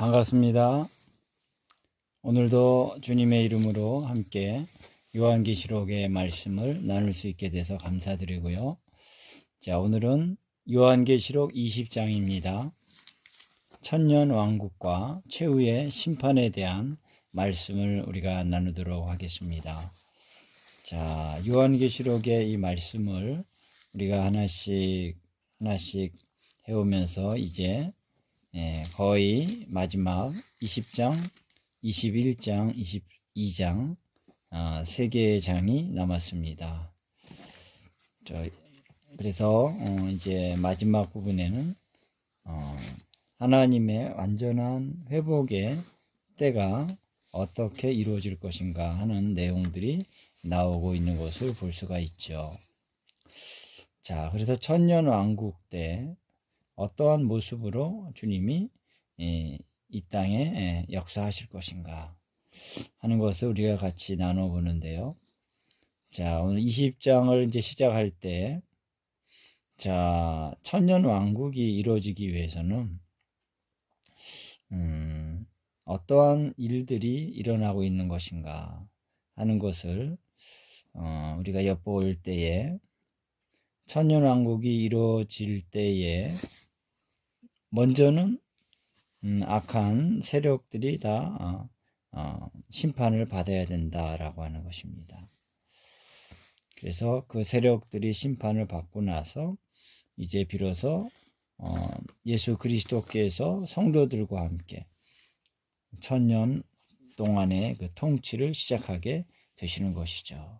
반갑습니다. 오늘도 주님의 이름으로 함께 요한계시록의 말씀을 나눌 수 있게 돼서 감사드리고요. 자, 오늘은 요한계시록 20장입니다. 천년 왕국과 최후의 심판에 대한 말씀을 우리가 나누도록 하겠습니다. 자, 요한계시록의 이 말씀을 우리가 하나씩 해오면서 이제 거의 마지막 20장, 21장, 22장 세 개의 장이 남았습니다. 그래서 이제 마지막 부분에는 하나님의 완전한 회복의 때가 어떻게 이루어질 것인가 하는 내용들이 나오고 있는 것을 볼 수가 있죠. 자, 그래서 천년 왕국 때 어떠한 모습으로 주님이 이 땅에 역사하실 것인가 하는 것을 우리가 같이 나눠보는데요. 자, 오늘 20장을 이제 시작할 때, 자, 천년 왕국이 이루어지기 위해서는 어떠한 일들이 일어나고 있는 것인가 하는 것을 우리가 엿볼 때에, 천년 왕국이 이루어질 때에 먼저는 악한 세력들이 다 심판을 받아야 된다라고 하는 것입니다. 그래서 그 세력들이 심판을 받고 나서 이제 비로소 예수 그리스도께서 성도들과 함께 천년 동안의 그 통치를 시작하게 되시는 것이죠.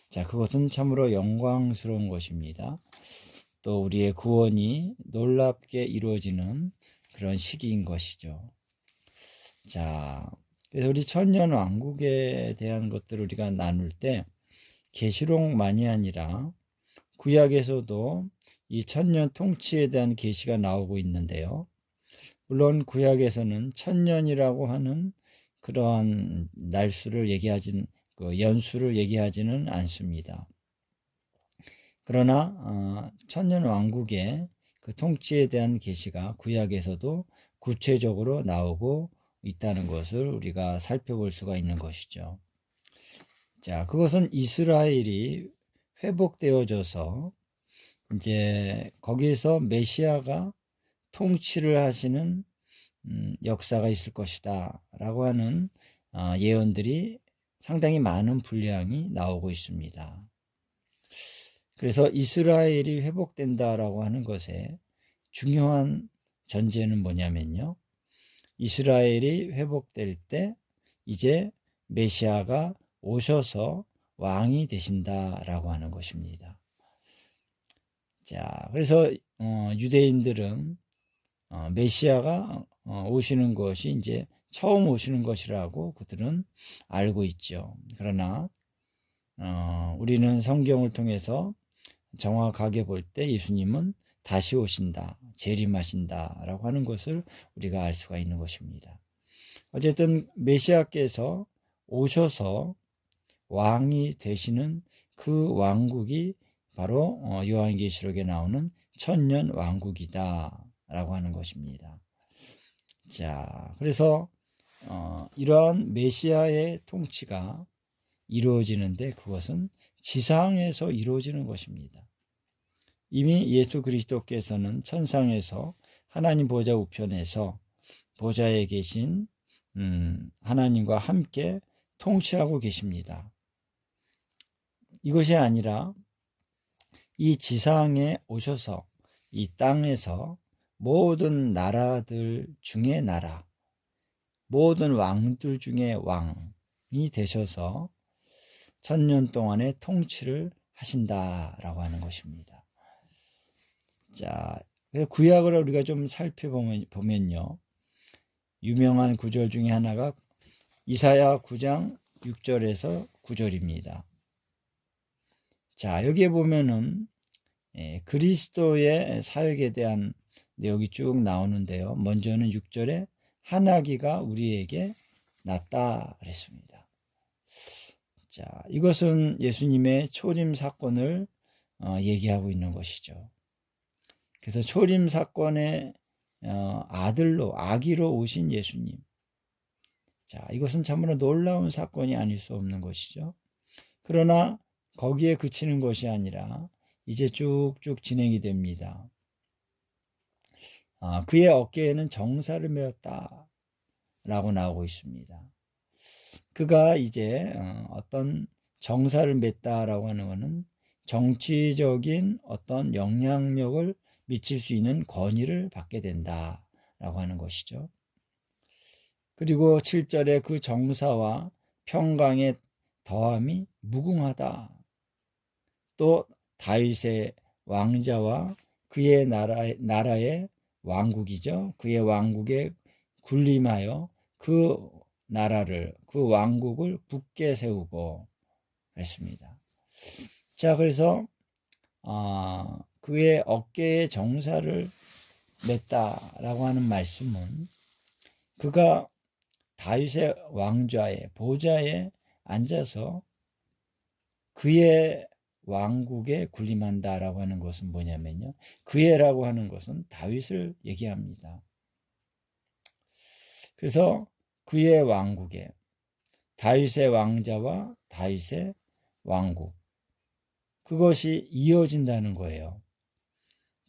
자, 그것은 참으로 영광스러운 것입니다. 또 우리의 구원이 놀랍게 이루어지는 그런 시기인 것이죠. 자, 그래서 우리 천년 왕국에 대한 것들을 우리가 나눌 때 계시록만이 아니라 구약에서도 이 천년 통치에 대한 계시가 나오고 있는데요. 물론 구약에서는 천년이라고 하는 그러한 날수를 연수를 얘기하지는 않습니다. 그러나 천년 왕국의 그 통치에 대한 계시가 구약에서도 구체적으로 나오고 있다는 것을 우리가 살펴볼 수가 있는 것이죠. 자, 그것은 이스라엘이 회복되어져서 이제 거기에서 메시아가 통치를 하시는 역사가 있을 것이다 라고 하는 예언들이 상당히 많은 분량이 나오고 있습니다. 그래서 이스라엘이 회복된다라고 하는 것에 중요한 전제는 뭐냐면요. 이스라엘이 회복될 때 이제 메시아가 오셔서 왕이 되신다라고 하는 것입니다. 자, 그래서 유대인들은 메시아가 오시는 것이 이제 처음 오시는 것이라고 그들은 알고 있죠. 그러나 우리는 성경을 통해서 정확하게 볼 때 예수님은 다시 오신다, 재림하신다 라고 하는 것을 우리가 알 수가 있는 것입니다. 어쨌든 메시아께서 오셔서 왕이 되시는 그 왕국이 바로 요한계시록에 나오는 천년 왕국이다 라고 하는 것입니다. 자, 그래서 이러한 메시아의 통치가 이루어지는데 그것은 지상에서 이루어지는 것입니다. 이미 예수 그리스도께서는 천상에서 하나님 보좌 우편에서 보좌에 계신 하나님과 함께 통치하고 계십니다. 이것이 아니라 이 지상에 오셔서 이 땅에서 모든 나라들 중에 나라, 모든 왕들 중에 왕이 되셔서 천년 동안의 통치를 하신다라고 하는 것입니다. 자, 구약을 우리가 좀 살펴보면요. 유명한 구절 중에 하나가 이사야 9장 6절에서 9절입니다. 자, 여기에 보면은 그리스도의 사역에 대한 내용이 쭉 나오는데요. 먼저는 6절에 한나기가 우리에게 났다 그랬습니다. 자, 이것은 예수님의 초림 사건을 얘기하고 있는 것이죠. 그래서 초림 사건의 아들로, 아기로 오신 예수님. 자, 이것은 참으로 놀라운 사건이 아닐 수 없는 것이죠. 그러나 거기에 그치는 것이 아니라 이제 쭉쭉 진행이 됩니다. 그의 어깨에는 정사를 메었다 라고 나오고 있습니다. 그가 이제 어떤 정사를 맸다라고 하는 것은 정치적인 어떤 영향력을 미칠 수 있는 권위를 받게 된다라고 하는 것이죠. 그리고 7절에 그 정사와 평강의 더함이 무궁하다. 또 다윗의 왕자와 그의 나라의 왕국이죠. 그의 왕국에 군림하여 그 나라를, 그 왕국을 굳게 세우고 그랬습니다. 자, 그래서 그의 어깨에 정사를 맸다라고 하는 말씀은 그가 다윗의 왕좌에, 보좌에 앉아서 그의 왕국에 군림한다라고 하는 것은 뭐냐면요, 그의라고 하는 것은 다윗을 얘기합니다. 그래서 그의 왕국에, 다윗의 왕자와 다윗의 왕국, 그것이 이어진다는 거예요.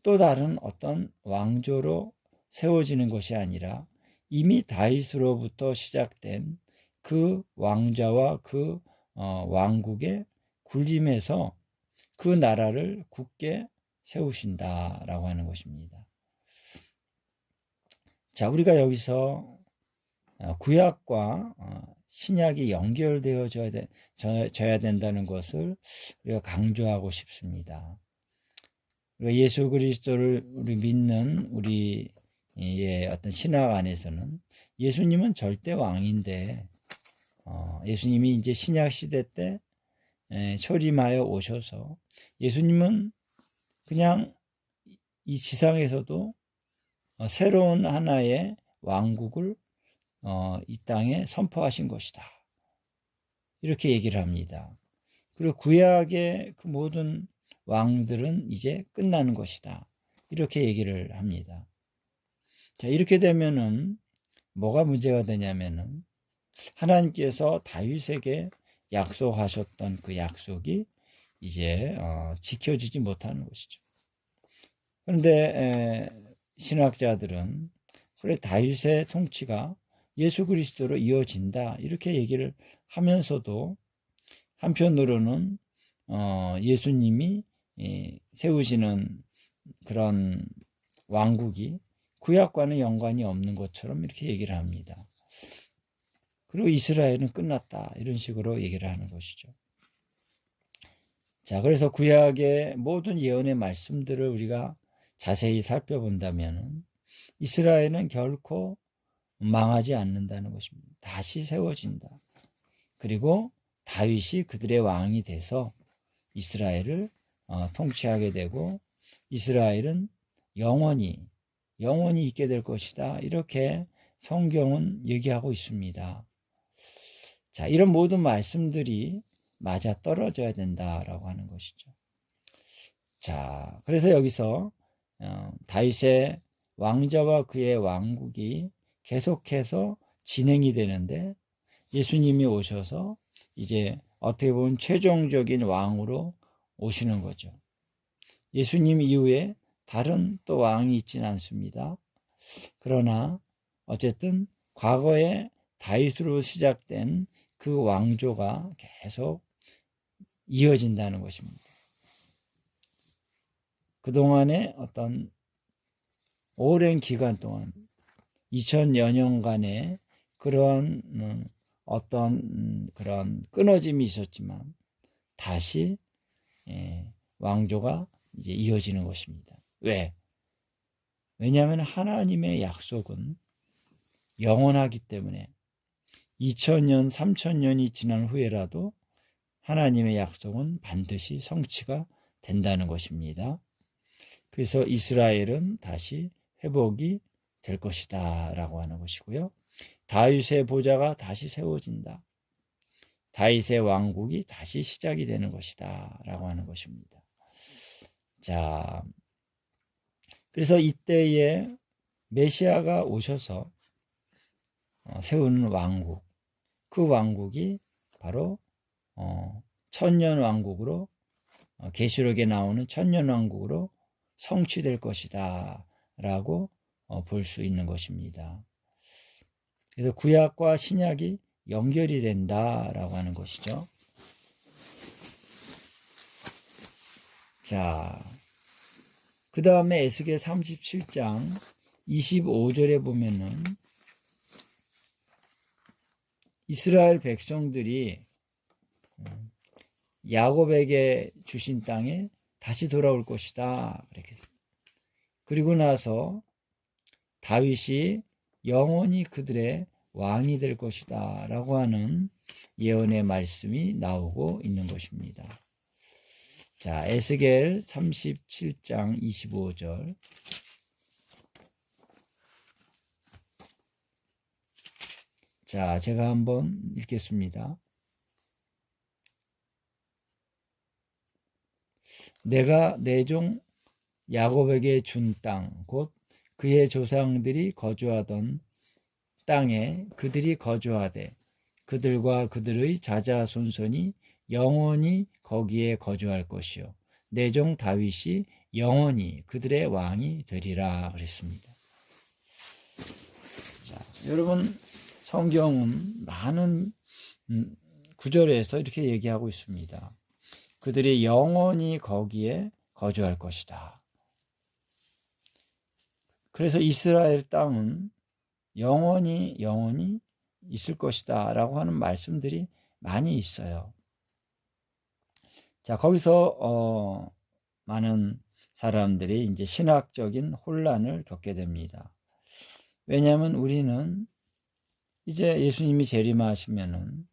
또 다른 어떤 왕조로 세워지는 것이 아니라 이미 다윗으로부터 시작된 그 왕자와 그 왕국의 군림에서 그 나라를 굳게 세우신다라고 하는 것입니다. 자, 우리가 여기서 구약과 신약이 연결되어져야 된다는 것을 우리가 강조하고 싶습니다. 예수 그리스도를 우리 믿는 우리의 어떤 신학 안에서는 예수님은 절대 왕인데, 예수님이 이제 신약 시대 때 초림하여 오셔서 예수님은 그냥 이 지상에서도 새로운 하나의 왕국을 이 땅에 선포하신 것이다. 이렇게 얘기를 합니다. 그리고 구약의 그 모든 왕들은 이제 끝나는 것이다. 이렇게 얘기를 합니다. 자, 이렇게 되면은 뭐가 문제가 되냐면은 하나님께서 다윗에게 약속하셨던 그 약속이 이제 지켜지지 못하는 것이죠. 그런데 신학자들은 그래, 다윗의 통치가 예수 그리스도로 이어진다 이렇게 얘기를 하면서도 한편으로는 예수님이 세우시는 그런 왕국이 구약과는 연관이 없는 것처럼 이렇게 얘기를 합니다. 그리고 이스라엘은 끝났다 이런 식으로 얘기를 하는 것이죠. 자, 그래서 구약의 모든 예언의 말씀들을 우리가 자세히 살펴본다면 이스라엘은 결코 망하지 않는다는 것입니다. 다시 세워진다. 그리고 다윗이 그들의 왕이 돼서 이스라엘을 통치하게 되고 이스라엘은 영원히 있게 될 것이다. 이렇게 성경은 얘기하고 있습니다. 자, 이런 모든 말씀들이 맞아 떨어져야 된다라고 하는 것이죠. 자, 그래서 여기서 다윗의 왕자와 그의 왕국이 계속해서 진행이 되는데 예수님이 오셔서 이제 어떻게 보면 최종적인 왕으로 오시는 거죠. 예수님 이후에 다른 또 왕이 있지는 않습니다. 그러나 어쨌든 과거에 다윗으로 시작된 그 왕조가 계속 이어진다는 것입니다. 그동안의 어떤 오랜 기간 동안 2000여 년간의 그런 어떤 그런 끊어짐이 있었지만 다시 왕조가 이제 이어지는 것입니다. 왜? 왜냐하면 하나님의 약속은 영원하기 때문에 2000년, 3000년이 지난 후에라도 하나님의 약속은 반드시 성취가 된다는 것입니다. 그래서 이스라엘은 다시 회복이 될 것이다 라고 하는 것이고요. 다윗의 보좌가 다시 세워진다. 다윗의 왕국이 다시 시작이 되는 것이다 라고 하는 것입니다. 자, 그래서 이때에 메시아가 오셔서 세우는 왕국, 그 왕국이 바로 천년 왕국으로, 계시록에 나오는 천년 왕국으로 성취될 것이다 라고 볼 수 있는 것입니다. 그래서 구약과 신약이 연결이 된다라고 하는 것이죠. 자, 그 다음에 에스겔 37장 25절에 보면은 이스라엘 백성들이 야곱에게 주신 땅에 다시 돌아올 것이다 그렇게 했습니다. 그리고 나서 다윗이 영원히 그들의 왕이 될 것이다 라고 하는 예언의 말씀이 나오고 있는 것입니다. 자, 에스겔 37장 25절. 자, 제가 한번 읽겠습니다. 내가 내 종 야곱에게 준 땅, 곧 그의 조상들이 거주하던 땅에 그들이 거주하되 그들과 그들의 자자손손이 영원히 거기에 거주할 것이요 내 종 다윗이 영원히 그들의 왕이 되리라 그랬습니다. 자, 여러분, 성경은 많은 구절에서 이렇게 얘기하고 있습니다. 그들이 영원히 거기에 거주할 것이다. 그래서 이스라엘 땅은 영원히 있을 것이다 라고 하는 말씀들이 많이 있어요. 자, 거기서 많은 사람들이 이제 신학적인 혼란을 겪게 됩니다. 왜냐하면 우리는 이제 예수님이 재림하시면은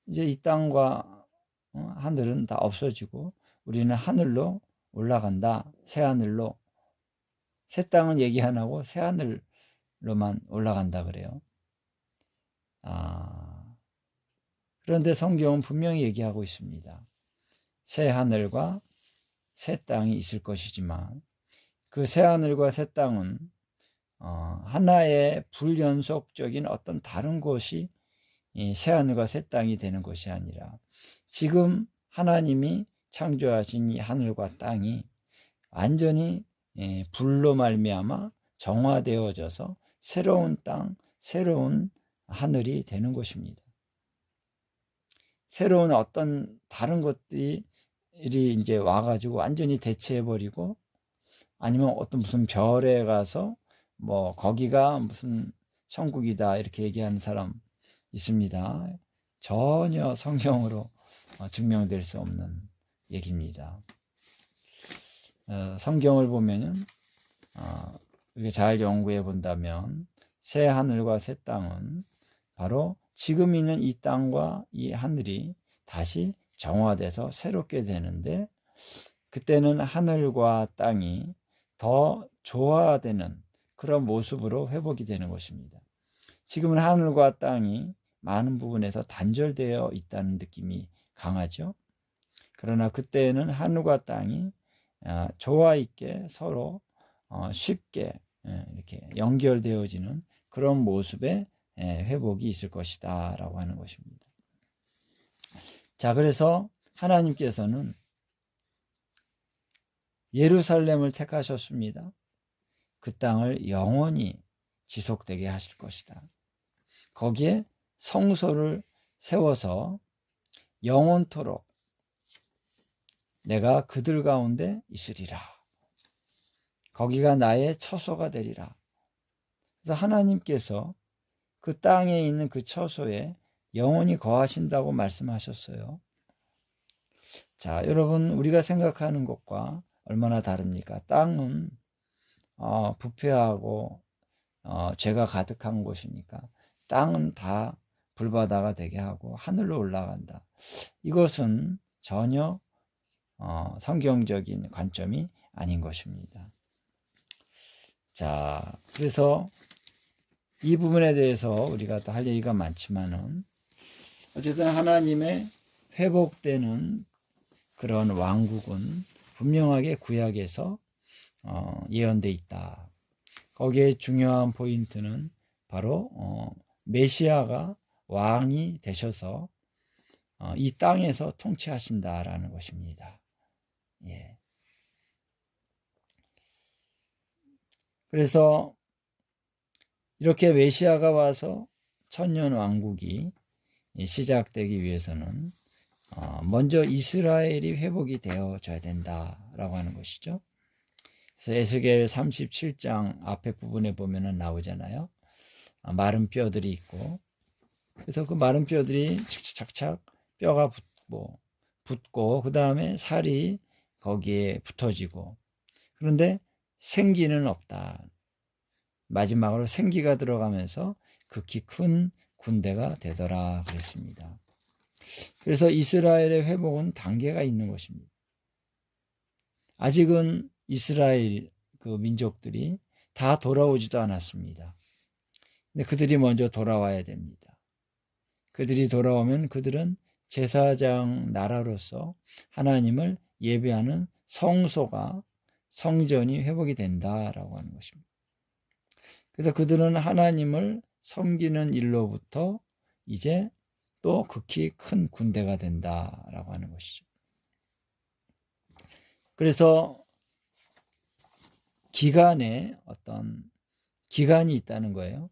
이제 이 땅과 하늘은 다 없어지고 우리는 하늘로 올라간다. 새 하늘로. 새 땅은 얘기 안 하고 새 하늘로만 올라간다 그래요. 그런데 성경은 분명히 얘기하고 있습니다. 새 하늘과 새 땅이 있을 것이지만 그 새 하늘과 새 땅은 하나의 불연속적인 어떤 다른 것이 새 하늘과 새 땅이 되는 것이 아니라 지금 하나님이 창조하신 이 하늘과 땅이 완전히 불로 말미암아 정화되어져서 새로운 땅, 새로운 하늘이 되는 것입니다. 새로운 어떤 다른 것들이 이제 와가지고 완전히 대체해버리고 아니면 어떤 무슨 별에 가서 뭐 거기가 무슨 천국이다 이렇게 얘기하는 사람 있습니다. 전혀 성경으로 증명될 수 없는 얘기입니다. 성경을 보면은 이렇게 잘 연구해 본다면 새 하늘과 새 땅은 바로 지금 있는 이 땅과 이 하늘이 다시 정화돼서 새롭게 되는데 그때는 하늘과 땅이 더 조화되는 그런 모습으로 회복이 되는 것입니다. 지금은 하늘과 땅이 많은 부분에서 단절되어 있다는 느낌이 강하죠. 그러나 그때는 하늘과 땅이 조화 있게 서로 쉽게 이렇게 연결되어지는 그런 모습의 회복이 있을 것이다 라고 하는 것입니다. 자, 그래서 하나님께서는 예루살렘을 택하셨습니다. 그 땅을 영원히 지속되게 하실 것이다. 거기에 성소를 세워서 영원토록 내가 그들 가운데 있으리라. 거기가 나의 처소가 되리라. 그래서 하나님께서 그 땅에 있는 그 처소에 영원히 거하신다고 말씀하셨어요. 자, 여러분, 우리가 생각하는 것과 얼마나 다릅니까? 땅은 부패하고 죄가 가득한 곳이니까 땅은 다 불바다가 되게 하고 하늘로 올라간다. 이것은 전혀 성경적인 관점이 아닌 것입니다. 자, 그래서 이 부분에 대해서 우리가 또 할 얘기가 많지만은 어쨌든 하나님의 회복되는 그런 왕국은 분명하게 구약에서 예언돼 있다. 거기에 중요한 포인트는 바로 메시아가 왕이 되셔서 이 땅에서 통치하신다라는 것입니다. 예. 그래서 이렇게 메시아가 와서 천년 왕국이 시작되기 위해서는 먼저 이스라엘이 회복이 되어져야 된다라고 하는 것이죠. 그래서 에스겔 37장 앞에 부분에 보면은 나오잖아요. 마른 뼈들이 있고, 그래서 그 마른 뼈들이 착착착 뼈가 붙고 그 다음에 살이 거기에 붙어지고, 그런데 생기는 없다. 마지막으로 생기가 들어가면서 극히 큰 군대가 되더라 그랬습니다. 그래서 이스라엘의 회복은 단계가 있는 것입니다. 아직은 이스라엘 그 민족들이 다 돌아오지도 않았습니다. 근데 그들이 먼저 돌아와야 됩니다. 그들이 돌아오면 그들은 제사장 나라로서 하나님을 예배하는 성소가, 성전이 회복이 된다라고 하는 것입니다. 그래서 그들은 하나님을 섬기는 일로부터 이제 또 극히 큰 군대가 된다라고 하는 것이죠. 그래서 기간에 어떤 기간이 있다는 거예요.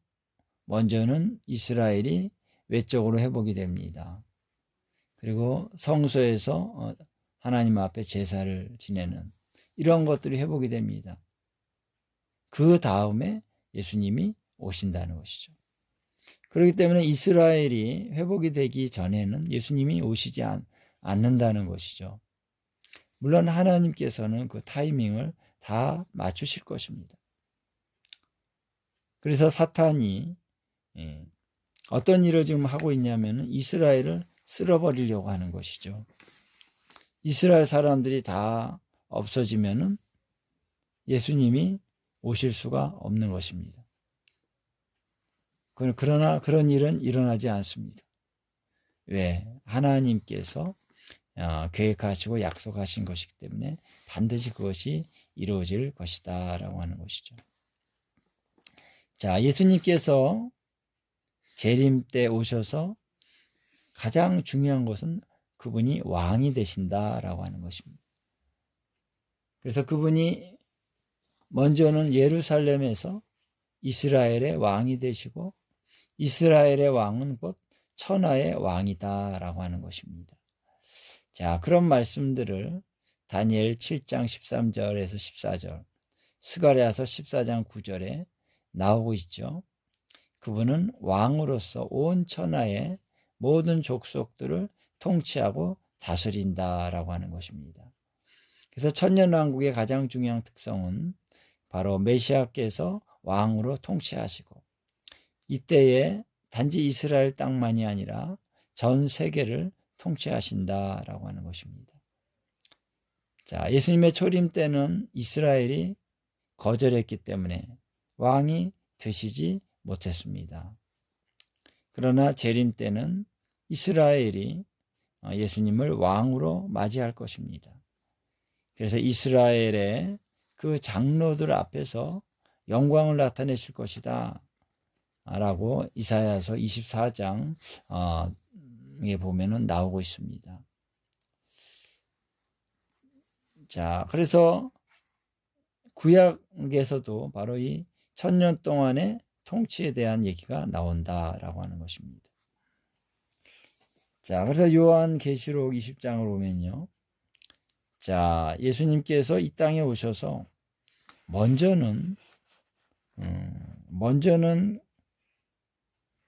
먼저는 이스라엘이 외적으로 회복이 됩니다. 그리고 성소에서 하나님 앞에 제사를 지내는 이런 것들이 회복이 됩니다. 그 다음에 예수님이 오신다는 것이죠. 그렇기 때문에 이스라엘이 회복이 되기 전에는 예수님이 오시지 않는다는 것이죠. 물론 하나님께서는 그 타이밍을 다 맞추실 것입니다. 그래서 사탄이 어떤 일을 지금 하고 있냐면 이스라엘을 쓸어버리려고 하는 것이죠. 이스라엘 사람들이 다 없어지면은 예수님이 오실 수가 없는 것입니다. 그러나 그런 일은 일어나지 않습니다. 왜? 하나님께서 계획하시고 약속하신 것이기 때문에 반드시 그것이 이루어질 것이다 라고 하는 것이죠. 자, 예수님께서 재림 때 오셔서 가장 중요한 것은 그분이 왕이 되신다라고 하는 것입니다. 그래서 그분이 먼저는 예루살렘에서 이스라엘의 왕이 되시고 이스라엘의 왕은 곧 천하의 왕이다라고 하는 것입니다. 자, 그런 말씀들을 다니엘 7장 13절에서 14절, 스가랴서 14장 9절에 나오고 있죠. 그분은 왕으로서 온 천하의 모든 족속들을 통치하고 다스린다라고 하는 것입니다. 그래서 천년왕국의 가장 중요한 특성은 바로 메시아께서 왕으로 통치하시고 이때에 단지 이스라엘 땅만이 아니라 전 세계를 통치하신다라고 하는 것입니다. 자, 예수님의 초림 때는 이스라엘이 거절했기 때문에 왕이 되시지 못했습니다. 그러나 재림 때는 이스라엘이 예수님을 왕으로 맞이할 것입니다. 그래서 이스라엘의 그 장로들 앞에서 영광을 나타내실 것이다 라고 이사야서 24장에 보면은 나오고 있습니다. 자, 그래서 구약에서도 바로 이 1000년 동안의 통치에 대한 얘기가 나온다라고 하는 것입니다. 자, 그래서 요한계시록 20장을 보면요. 자, 예수님께서 이 땅에 오셔서 먼저는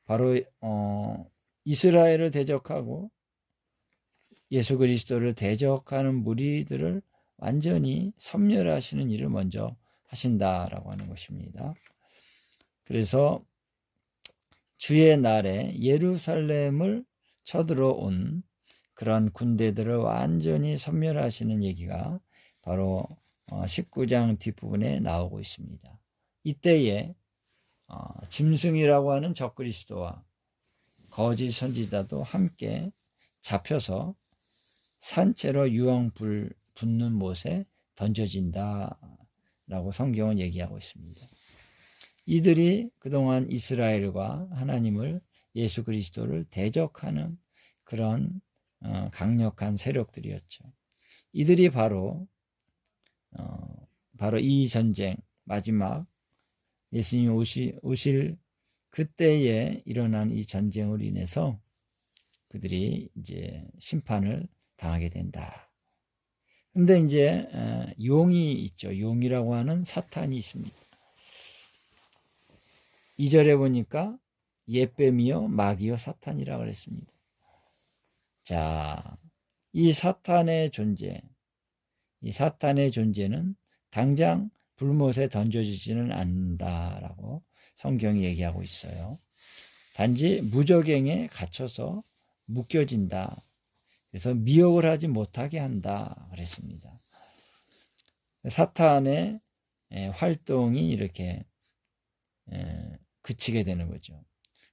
바로 이스라엘을 대적하고 예수 그리스도를 대적하는 무리들을 완전히 섬멸하시는 일을 먼저 하신다라고 하는 것입니다. 그래서 주의 날에 예루살렘을 쳐들어온 그런 군대들을 완전히 섬멸하시는 얘기가 바로 19장 뒷부분에 나오고 있습니다. 이때에 짐승이라고 하는 적그리스도와 거짓 선지자도 함께 잡혀서 산채로 유황불 붙는 못에 던져진다라고 성경은 얘기하고 있습니다. 이들이 그동안 이스라엘과 하나님을, 예수 그리스도를 대적하는 그런 강력한 세력들이었죠. 이들이 바로 이 전쟁, 마지막 예수님이 오실 그때에 일어난 이 전쟁으로 인해서 그들이 이제 심판을 당하게 된다. 근데 이제 용이 있죠. 용이라고 하는 사탄이 있습니다. 2절에 보니까 옛뱀이요 마귀요 사탄이라고 그랬습니다. 자, 이 사탄의 존재는 당장 불못에 던져지지는 않는다라고 성경이 얘기하고 있어요. 단지 무저갱에 갇혀서 묶여진다. 그래서 미혹을 하지 못하게 한다 그랬습니다. 사탄의 활동이 이렇게 그치게 되는 거죠.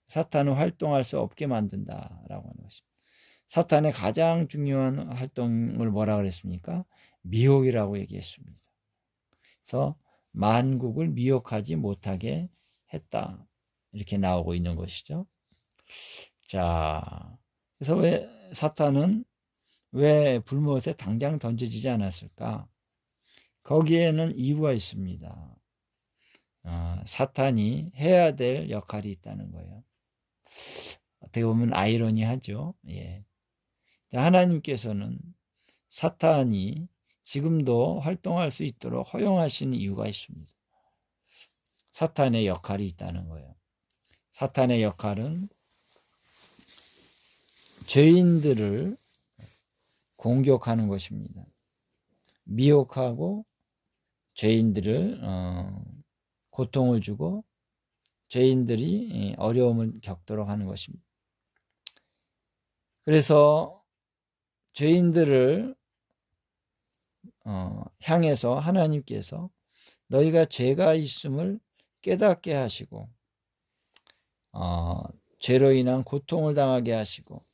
사탄은 활동할 수 없게 만든다라고 하는 것입니다. 사탄의 가장 중요한 활동을 뭐라 그랬습니까? 미혹이라고 얘기했습니다. 그래서 만국을 미혹하지 못하게 했다. 이렇게 나오고 있는 것이죠. 자, 그래서 왜 사탄은 왜 불못에 당장 던져지지 않았을까? 거기에는 이유가 있습니다. 사탄이 해야 될 역할이 있다는 거예요. 어떻게 보면 아이러니하죠. 예. 하나님께서는 사탄이 지금도 활동할 수 있도록 허용하신 이유가 있습니다. 사탄의 역할이 있다는 거예요. 사탄의 역할은 죄인들을 공격하는 것입니다. 미혹하고 죄인들을 고통을 주고 죄인들이 어려움을 겪도록 하는 것입니다. 그래서 죄인들을 향해서 하나님께서 너희가 죄가 있음을 깨닫게 하시고 죄로 인한 고통을 당하게 하시고,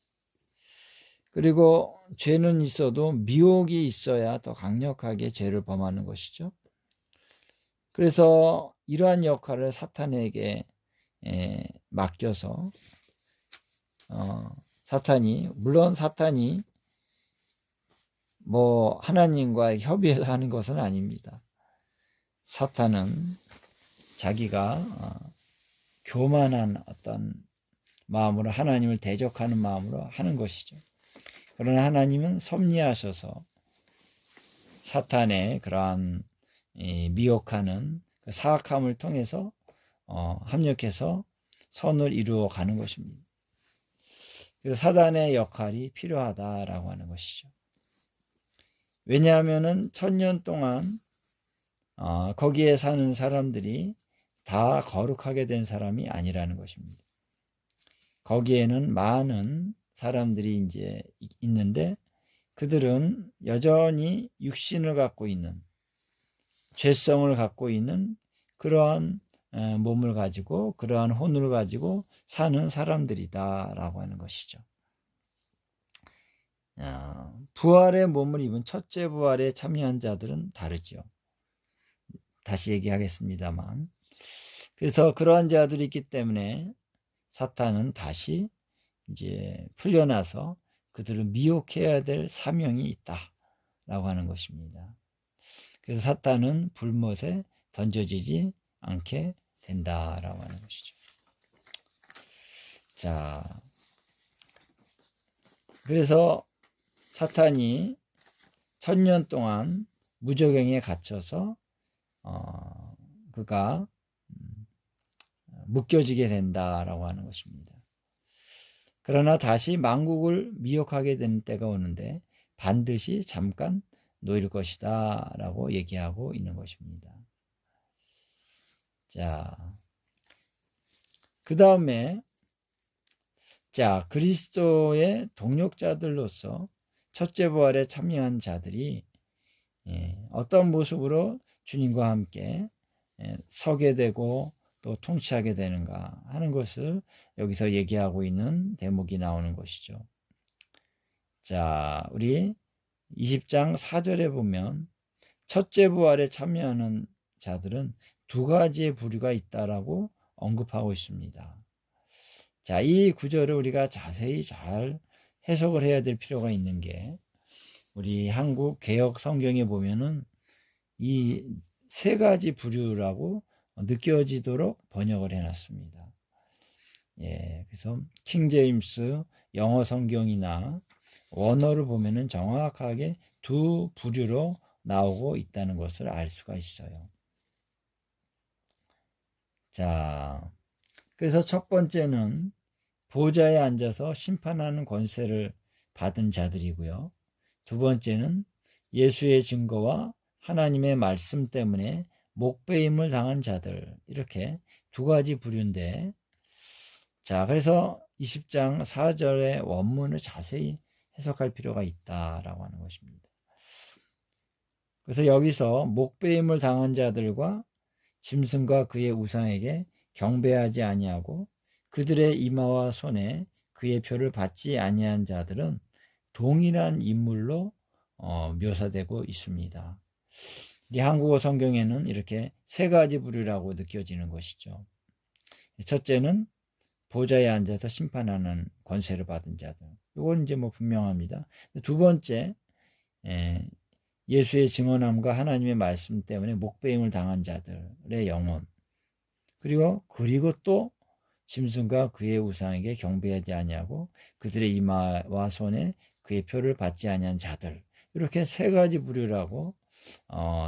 그리고 죄는 있어도 미혹이 있어야 더 강력하게 죄를 범하는 것이죠. 그래서 이러한 역할을 사탄에게 맡겨서 물론 사탄이 뭐 하나님과 협의해서 하는 것은 아닙니다. 사탄은 자기가 교만한 어떤 마음으로 하나님을 대적하는 마음으로 하는 것이죠. 그러나 하나님은 섭리하셔서 사탄의 그러한 미혹하는 그 사악함을 통해서 합력해서 선을 이루어 가는 것입니다. 그래서 사단의 역할이 필요하다라고 하는 것이죠. 왜냐하면은 1000년 동안 거기에 사는 사람들이 다 거룩하게 된 사람이 아니라는 것입니다. 거기에는 많은 사람들이 이제 있는데 그들은 여전히 육신을 갖고 있는, 죄성을 갖고 있는 그러한 몸을 가지고 그러한 혼을 가지고 사는 사람들이다라고 하는 것이죠. 부활의 몸을 입은 첫째 부활에 참여한 자들은 다르죠. 다시 얘기하겠습니다만, 그래서 그러한 자들이 있기 때문에 사탄은 다시 이제 풀려나서 그들을 미혹해야 될 사명이 있다라고 하는 것입니다. 그래서 사탄은 불못에 던져지지 않게 된다라고 하는 것이죠. 자, 그래서 사탄이 1000년 동안 무저갱에 갇혀서 그가 묶여지게 된다라고 하는 것입니다. 그러나 다시 만국을 미혹하게 되는 때가 오는데 반드시 잠깐 놓일 것이다 라고 얘기하고 있는 것입니다. 자, 그 다음에 그리스도의 동력자들로서 첫째 부활에 참여한 자들이 어떤 모습으로 주님과 함께 서게 되고 또 통치하게 되는가 하는 것을 여기서 얘기하고 있는 대목이 나오는 것이죠. 자, 우리 20장 4절에 보면 첫째 부활에 참여하는 자들은 두 가지의 부류가 있다라고 언급하고 있습니다. 자, 이 구절을 우리가 자세히 잘 해석을 해야 될 필요가 있는 게, 우리 한국 개역 성경에 보면은 이 세 가지 부류라고 느껴지도록 번역을 해놨습니다. 예, 그래서 킹제임스 영어 성경이나 원어를 보면은 정확하게 두 부류로 나오고 있다는 것을 알 수가 있어요. 자, 그래서 첫 번째는 보좌에 앉아서 심판하는 권세를 받은 자들이고요. 두 번째는 예수의 증거와 하나님의 말씀 때문에 목배임을 당한 자들, 이렇게 두 가지 부류인데, 자, 그래서 20장 4절의 원문을 자세히 해석할 필요가 있다라고 하는 것입니다. 그래서 여기서 목배임을 당한 자들과 짐승과 그의 우상에게 경배하지 아니하고 그들의 이마와 손에 그의 표를 받지 아니한 자들은 동일한 인물로 묘사되고 있습니다. 이 한국어 성경에는 이렇게 세 가지 부류라고 느껴지는 것이죠. 첫째는 보좌에 앉아서 심판하는 권세를 받은 자들. 이건 이제 뭐 분명합니다. 두 번째, 예수의 증언함과 하나님의 말씀 때문에 목배임을 당한 자들의 영혼. 그리고 또 짐승과 그의 우상에게 경배하지 아니하고 그들의 이마와 손에 그의 표를 받지 아니한 자들. 이렇게 세 가지 부류라고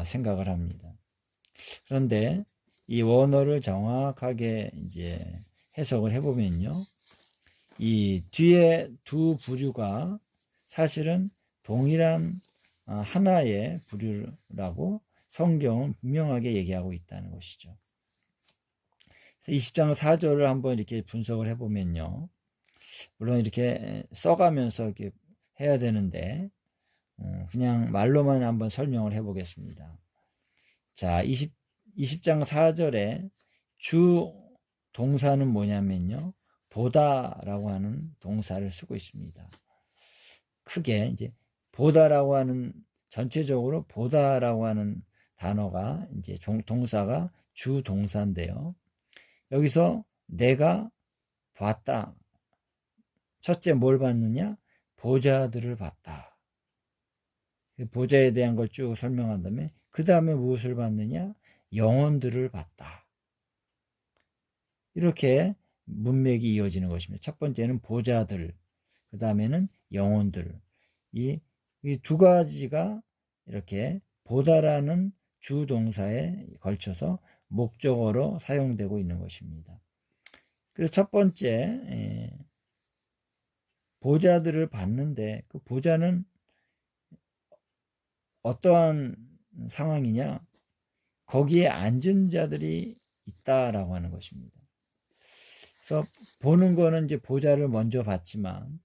생각을 합니다. 그런데 이 원어를 정확하게 이제 해석을 해보면요, 이 뒤에 두 부류가 사실은 동일한 하나의 부류라고 성경은 분명하게 얘기하고 있다는 것이죠. 20장 4절을 한번 이렇게 분석을 해보면요, 물론 이렇게 써가면서 이렇게 해야 되는데 그냥 말로만 한번 설명을 해보겠습니다. 자, 20장 4절에 주 동사는 뭐냐면요, 보다라고 하는 동사를 쓰고 있습니다. 크게 이제 보다라고 하는, 전체적으로 보다라고 하는 단어가 이제 동사가 주 동사인데요. 여기서 내가 봤다. 첫째 뭘 봤느냐? 보좌들을 봤다. 보좌에 대한 걸 쭉 설명한 다음에 그 다음에 무엇을 봤느냐? 영혼들을 봤다. 이렇게 문맥이 이어지는 것입니다. 첫 번째는 보좌들, 그 다음에는 영혼들. 이 두 가지가 이렇게 보다라는 주동사에 걸쳐서 목적어로 사용되고 있는 것입니다. 그래서 첫 번째, 보좌들을 봤는데 그 보좌는 어떠한 상황이냐? 거기에 앉은 자들이 있다라고 하는 것입니다. 그래서 보는 거는 이제 보좌를 먼저 봤지만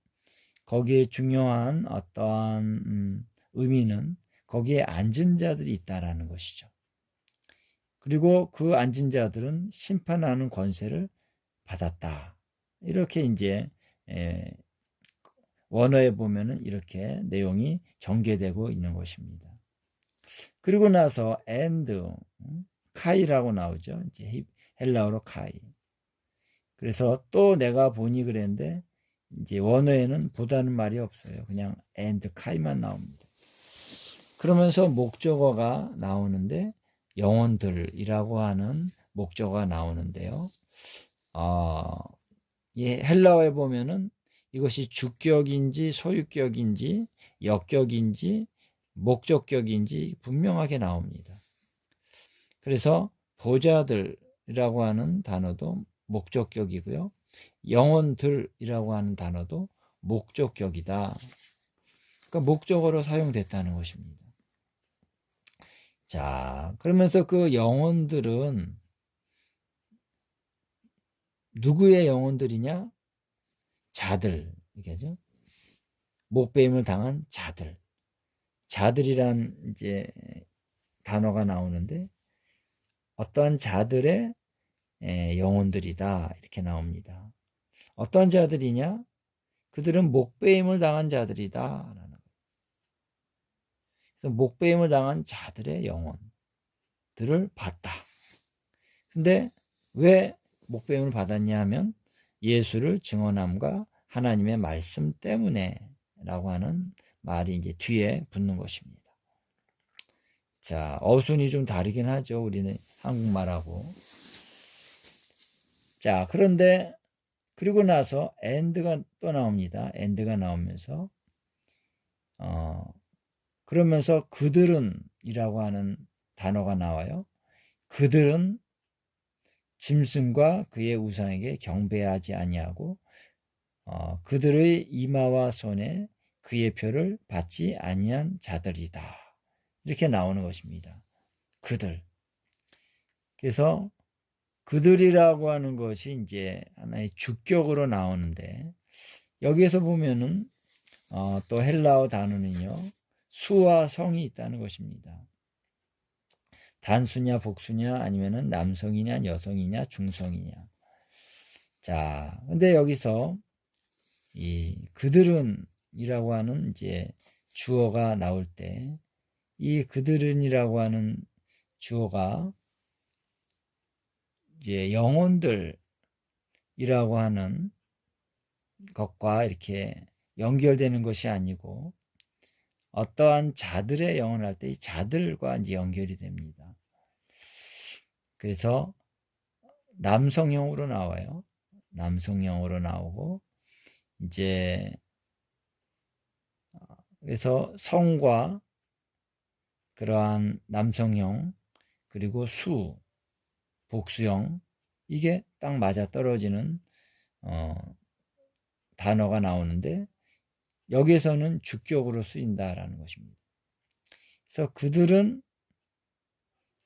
거기에 중요한 어떠한 의미는 거기에 앉은 자들이 있다라는 것이죠. 그리고 그 앉은 자들은 심판하는 권세를 받았다. 이렇게 이제 원어에 보면은 이렇게 내용이 전개되고 있는 것입니다. 그리고 나서 and 카이라고 나오죠. 이제 헬라어로 카이. 그래서 또 내가 보니 그랬는데 이제 원어에는 보다는 말이 없어요. 그냥 and 카이만 나옵니다. 그러면서 목적어가 나오는데 영혼들이라고 하는 목적어가 나오는데요. 헬라어에 보면은 이것이 주격인지 소유격인지 역격인지 목적격인지 분명하게 나옵니다. 그래서 보좌들이라고 하는 단어도 목적격이고요. 영혼들이라고 하는 단어도 목적격이다. 그러니까 목적어로 사용됐다는 것입니다. 자, 그러면서 그 영혼들은 누구의 영혼들이냐? 자들, 이게죠. 목배임을 당한 자들. 자들이란 이제 단어가 나오는데 어떠한 자들의 영혼들이다 이렇게 나옵니다. 어떤 자들이냐? 그들은 목배임을 당한 자들이다. 그래서 목배임을 당한 자들의 영혼들을 봤다. 근데 왜 목배임을 받았냐 하면 예수를 증언함과 하나님의 말씀 때문에 라고 하는 말이 이제 뒤에 붙는 것입니다. 자, 어순이 좀 다르긴 하죠. 우리는 한국말하고. 자, 그런데 그리고 나서 and가 또 나옵니다. and가 나오면서 그러면서 그들은 이라고 하는 단어가 나와요. 그들은 짐승과 그의 우상에게 경배하지 아니하고 그들의 이마와 손에 그의 표를 받지 아니한 자들이다. 이렇게 나오는 것입니다. 그들. 그래서 그들이라고 하는 것이 이제 하나의 주격으로 나오는데 여기에서 보면은 또 헬라어 단어는요. 수와 성이 있다는 것입니다. 단수냐 복수냐 아니면은 남성이냐 여성이냐 중성이냐. 자, 근데 여기서 이 그들은 이라고 하는 이제 주어가 나올 때 이 그들은이라고 하는 주어가 이제 영혼들이라고 하는 것과 이렇게 연결되는 것이 아니고 어떠한 자들의 영혼을 할 때 이 자들과 이제 연결이 됩니다. 그래서 남성형으로 나와요. 남성형으로 나오고 이제 그래서 성과 그러한 남성형 그리고 수 복수형 이게 딱 맞아 떨어지는 단어가 나오는데 여기에서는 주격으로 쓰인다라는 것입니다. 그래서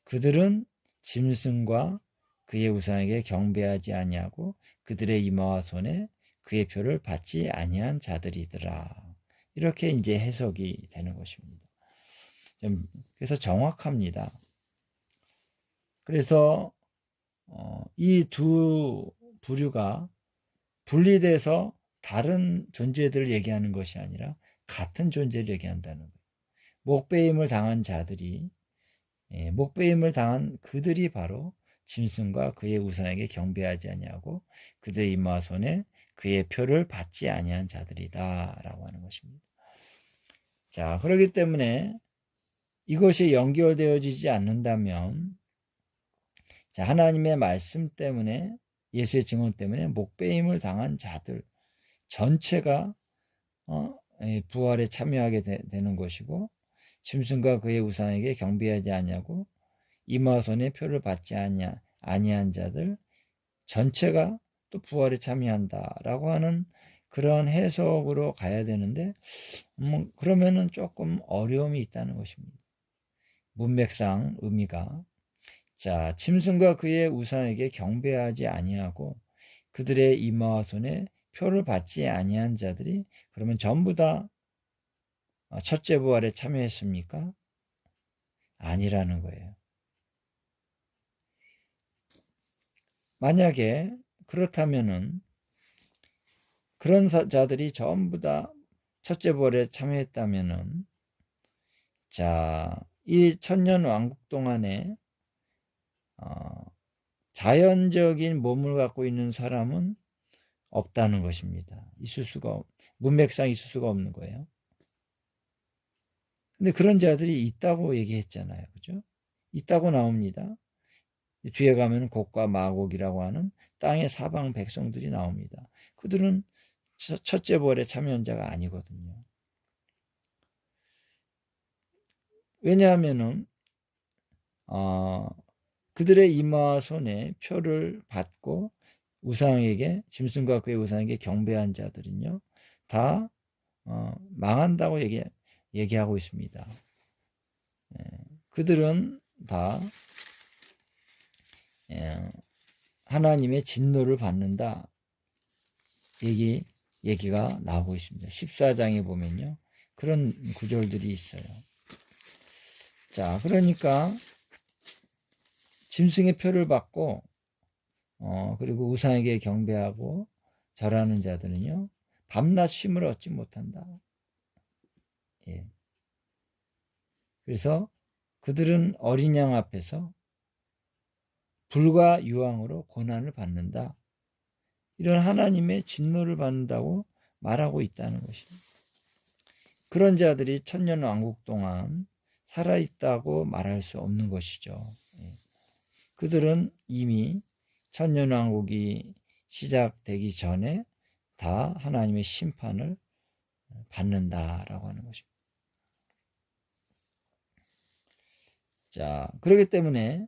그들은 짐승과 그의 우상에게 경배하지 아니하고 그들의 이마와 손에 그의 표를 받지 아니한 자들이더라. 이렇게 이제 해석이 되는 것입니다. 그래서 정확합니다. 그래서 이 두 부류가 분리돼서 다른 존재들을 얘기하는 것이 아니라 같은 존재를 얘기한다는 거예요. 목배임을 당한 자들이 목배임을 당한 그들이 바로 짐승과 그의 우상에게 경배하지 아니하고 그들의 이마와 손에 그의 표를 받지 아니한 자들이다 라고 하는 것입니다. 자, 그렇기 때문에 이것이 연결되어지지 않는다면 자, 하나님의 말씀 때문에 예수의 증언 때문에 목배임을 당한 자들 전체가 부활에 참여하게 되는 것이고 짐승과 그의 우상에게 경배하지 아니하고 이마와 손에 표를 받지 아니한 자들 전체가 또 부활에 참여한다라고 하는 그런 해석으로 가야 되는데 그러면은 조금 어려움이 있다는 것입니다. 문맥상 의미가 자, 짐승과 그의 우상에게 경배하지 아니하고 그들의 이마와 손에 표를 받지 아니한 자들이 그러면 전부 다 첫째 부활에 참여했습니까? 아니라는 거예요. 만약에 그렇다면은 그런 자들이 전부 다 첫째 부활에 참여했다면은 자, 이 천년 왕국 동안에 자연적인 몸을 갖고 있는 사람은 없다는 것입니다. 문맥상 있을 수가 없는 거예요. 근데 그런 자들이 있다고 얘기했잖아요. 그죠? 있다고 나옵니다. 뒤에 가면 곡과 마곡이라고 하는 땅의 사방 백성들이 나옵니다. 그들은 첫째 부활에 참여한 자가 아니거든요. 왜냐하면은 그들의 이마와 손에 표를 받고 우상에게 짐승과 그의 우상에게 경배한 자들은요 다 망한다고 얘기하고 있습니다. 그들은 다 하나님의 진노를 받는다 얘기가 나오고 있습니다. 14장에 보면요 그런 구절들이 있어요. 자, 그러니까 짐승의 표를 받고 그리고 우상에게 경배하고 절하는 자들은요 밤낮 쉼을 얻지 못한다. 예. 그래서 그들은 어린 양 앞에서 불과 유황으로 고난을 받는다. 이런 하나님의 진노를 받는다고 말하고 있다는 것입니다. 그런 자들이 천년 왕국 동안 살아있다고 말할 수 없는 것이죠. 그들은 이미 천년 왕국이 시작되기 전에 다 하나님의 심판을 받는다라고 하는 것입니다. 자, 그렇기 때문에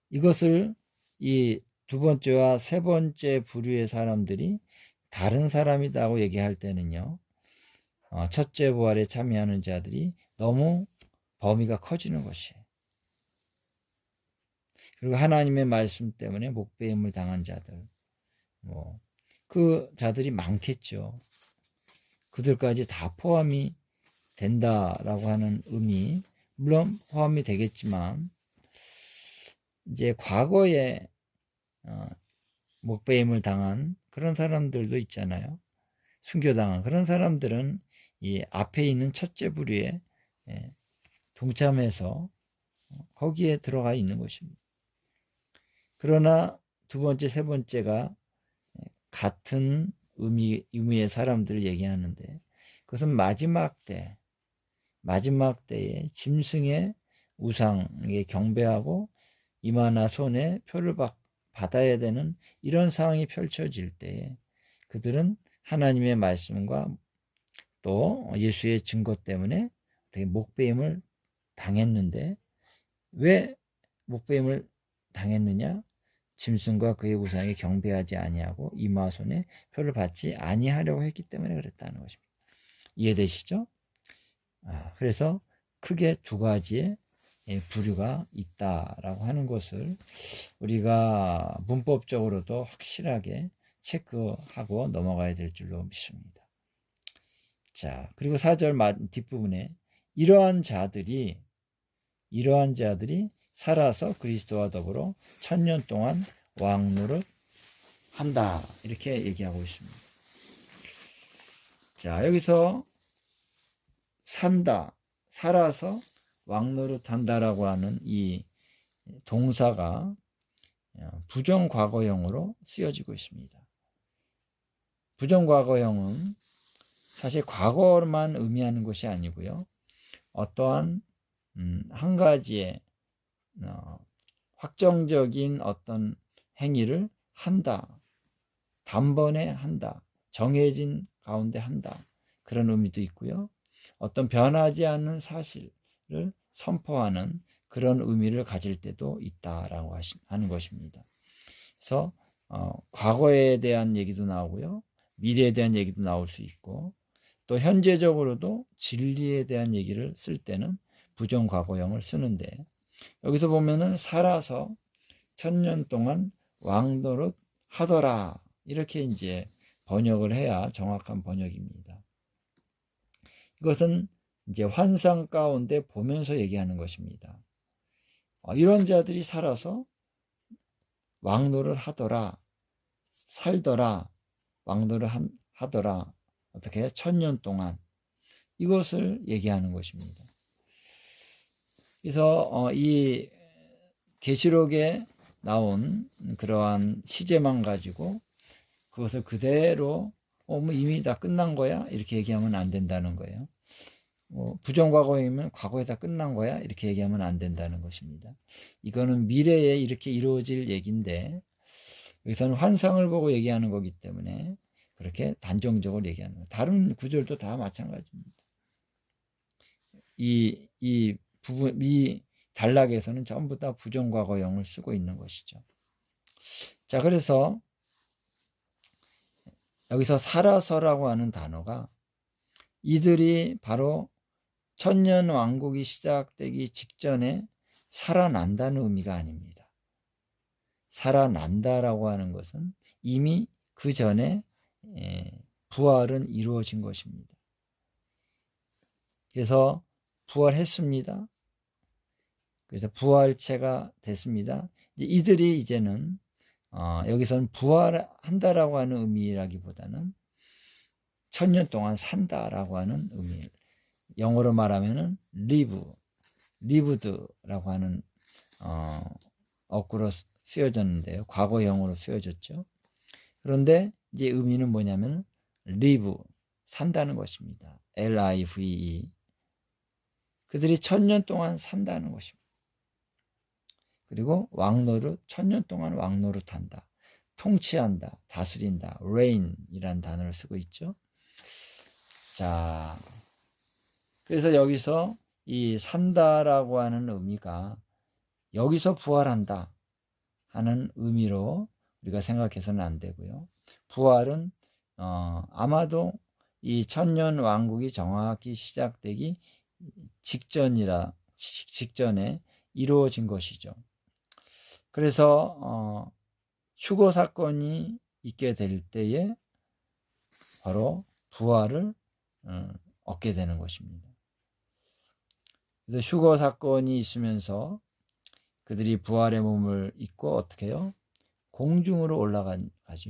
이것을 이 두 번째와 세 번째 부류의 사람들이 다른 사람이라고 얘기할 때는요, 첫째 부활에 참여하는 자들이 너무 범위가 커지는 것이에요. 그리고 하나님의 말씀 때문에 목배임을 당한 자들, 그 자들이 많겠죠. 그들까지 다 포함이 된다라고 하는 의미, 물론 포함이 되겠지만, 이제 과거에 목배임을 당한 그런 사람들도 있잖아요. 순교당한 그런 사람들은 이 앞에 있는 첫째 부류에 동참해서 거기에 들어가 있는 것입니다. 그러나 두 번째, 세 번째가 같은 의미의 사람들을 얘기하는데, 그것은 마지막 때에 짐승의 우상에 경배하고 이마나 손에 표를 받아야 되는 이런 상황이 펼쳐질 때에 그들은 하나님의 말씀과 또 예수의 증거 때문에 되게 목배임을 당했는데, 왜 목배임을 당했느냐? 짐승과 그의 우상에 경배하지 아니하고 이마 손에 표를 받지 아니하려고 했기 때문에 그랬다는 것입니다. 이해되시죠? 그래서 크게 두 가지의 부류가 있다라고 하는 것을 우리가 문법적으로도 확실하게 체크하고 넘어가야 될 줄로 믿습니다. 자, 그리고 4절 뒷부분에 이러한 자들이 살아서 그리스도와 더불어 1000년 동안 왕노릇 한다, 이렇게 얘기하고 있습니다. 자, 여기서 살아서 왕노릇 한다라고 하는 이 동사가 부정과거형으로 쓰여지고 있습니다. 부정과거형은 사실 과거만 의미하는 것이 아니고요, 어떠한 한 가지의 확정적인 어떤 행위를 한다, 단번에 한다, 정해진 가운데 한다, 그런 의미도 있고요, 어떤 변하지 않는 사실을 선포하는 그런 의미를 가질 때도 있다라고 하는 것입니다. 그래서 과거에 대한 얘기도 나오고요, 미래에 대한 얘기도 나올 수 있고, 또 현재적으로도 진리에 대한 얘기를 쓸 때는 부정과거형을 쓰는데, 여기서 보면은 살아서 1000년 동안 왕노릇 하더라, 이렇게 이제 번역을 해야 정확한 번역입니다. 이것은 이제 환상 가운데 보면서 얘기하는 것입니다. 이런 자들이 살아서 왕노릇 하더라, 살더라, 왕노릇 하더라, 어떻게 1000년 동안, 이것을 얘기하는 것입니다. 그래서 이 계시록에 나온 그러한 시제만 가지고 그것을 그대로 뭐 이미 다 끝난 거야, 이렇게 얘기하면 안 된다는 거예요. 부정과거이면 과거에 다 끝난 거야, 이렇게 얘기하면 안 된다는 것입니다. 이거는 미래에 이렇게 이루어질 얘기인데, 여기서는 환상을 보고 얘기하는 거기 때문에 그렇게 단정적으로 얘기하는 거예요. 다른 구절도 다 마찬가지입니다. 이 단락에서는 전부 다 부정과거형을 쓰고 있는 것이죠. 자, 그래서 여기서 살아서라고 하는 단어가 이들이 바로 천년 왕국이 시작되기 직전에 살아난다는 의미가 아닙니다. 살아난다라고 하는 것은 이미 그 전에 부활은 이루어진 것입니다. 그래서 부활했습니다. 그래서 부활체가 됐습니다. 이들이 이제는 여기서는 부활한다라고 하는 의미라기보다는 1000년 동안 산다라고 하는 의미, 영어로 말하면은 lived라고 하는 어구로 쓰여졌는데요. 과거형으로 쓰여졌죠. 그런데 이제 의미는 뭐냐면 live, 산다는 것입니다. live. 그들이 1000년 동안 산다는 것입니다. 그리고 왕노릇, 1000년 동안 왕노릇한다. 통치한다, 다스린다, reign이라는 단어를 쓰고 있죠. 자, 그래서 여기서 이 산다라고 하는 의미가 여기서 부활한다 하는 의미로 우리가 생각해서는 안 되고요. 부활은 아마도 이 천년 왕국이 정확히 시작되기 직전에 이루어진 것이죠. 그래서 휴거 사건이 있게 될 때에 바로 부활을 얻게 되는 것입니다. 그래서 휴거 사건이 있으면서 그들이 부활의 몸을 입고 어떻게 해요? 공중으로 올라가죠.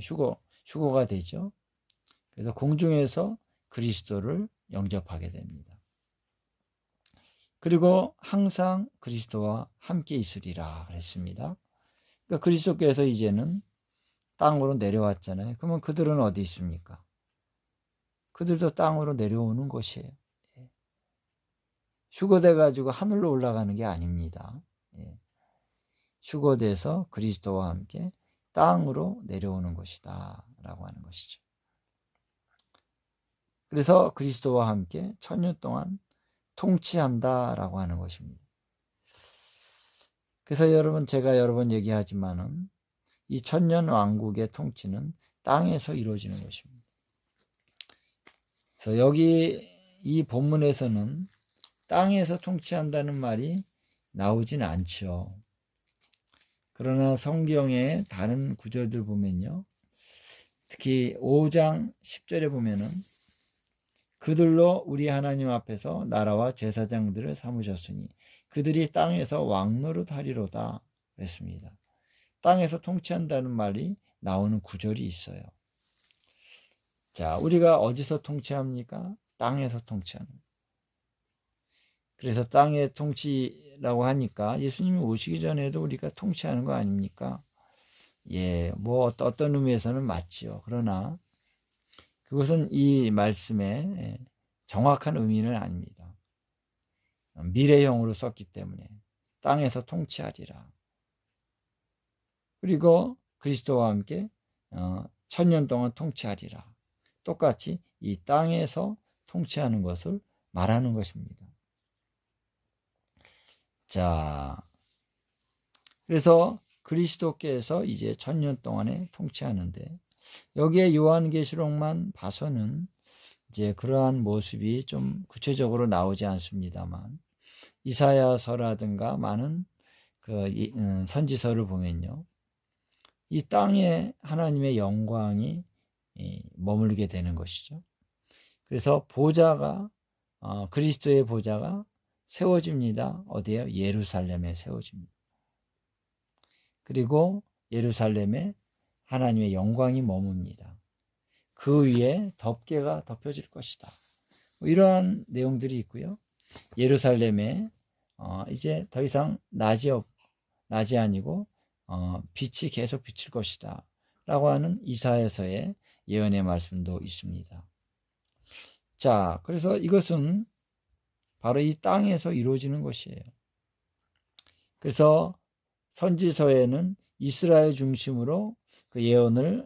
휴거가 되죠. 그래서 공중에서 그리스도를 영접하게 됩니다. 그리고 항상 그리스도와 함께 있으리라 그랬습니다. 그러니까 그리스도께서 이제는 땅으로 내려왔잖아요. 그러면 그들은 어디 있습니까? 그들도 땅으로 내려오는 것이에요. 휴거돼 가지고 하늘로 올라가는 게 아닙니다. 휴거돼서 그리스도와 함께 땅으로 내려오는 것이다 라고 하는 것이죠. 그래서 그리스도와 함께 1000년 동안 통치한다 라고 하는 것입니다. 그래서 여러분, 제가 여러 번 얘기하지만은 이 1000년 왕국의 통치는 땅에서 이루어지는 것입니다. 그래서 여기 이 본문에서는 땅에서 통치한다는 말이 나오진 않죠. 그러나 성경의 다른 구절들 보면요, 특히 5장 10절에 보면은 그들로 우리 하나님 앞에서 나라와 제사장들을 삼으셨으니 그들이 땅에서 왕노릇 하리로다 그랬습니다. 땅에서 통치한다는 말이 나오는 구절이 있어요. 자, 우리가 어디서 통치합니까? 땅에서 통치하는. 그래서 땅의 통치라고 하니까 예수님이 오시기 전에도 우리가 통치하는 거 아닙니까? 뭐 어떤 의미에서는 맞지요. 그러나 그것은 이 말씀의 정확한 의미는 아닙니다. 미래형으로 썼기 때문에 땅에서 통치하리라. 그리고 그리스도와 함께 1000년 동안 통치하리라. 똑같이 이 땅에서 통치하는 것을 말하는 것입니다. 자, 그래서 그리스도께서 이제 1000년 동안에 통치하는데 여기에 요한계시록만 봐서는 이제 그러한 모습이 좀 구체적으로 나오지 않습니다만 이사야서라든가 많은 선지서를 보면요, 이 땅에 하나님의 영광이 머물게 되는 것이죠. 그래서 보좌가 그리스도의 보좌가 세워집니다. 어디에요? 예루살렘에 세워집니다. 그리고 예루살렘에 하나님의 영광이 머뭅니다. 그 위에 덮개가 덮여질 것이다. 이러한 내용들이 있고요. 예루살렘에 이제 더 이상 낮이 아니고 빛이 계속 비칠 것이다 라고 하는 이사야서의 예언의 말씀도 있습니다. 자, 그래서 이것은 바로 이 땅에서 이루어지는 것이에요. 그래서 선지서에는 이스라엘 중심으로 그 예언의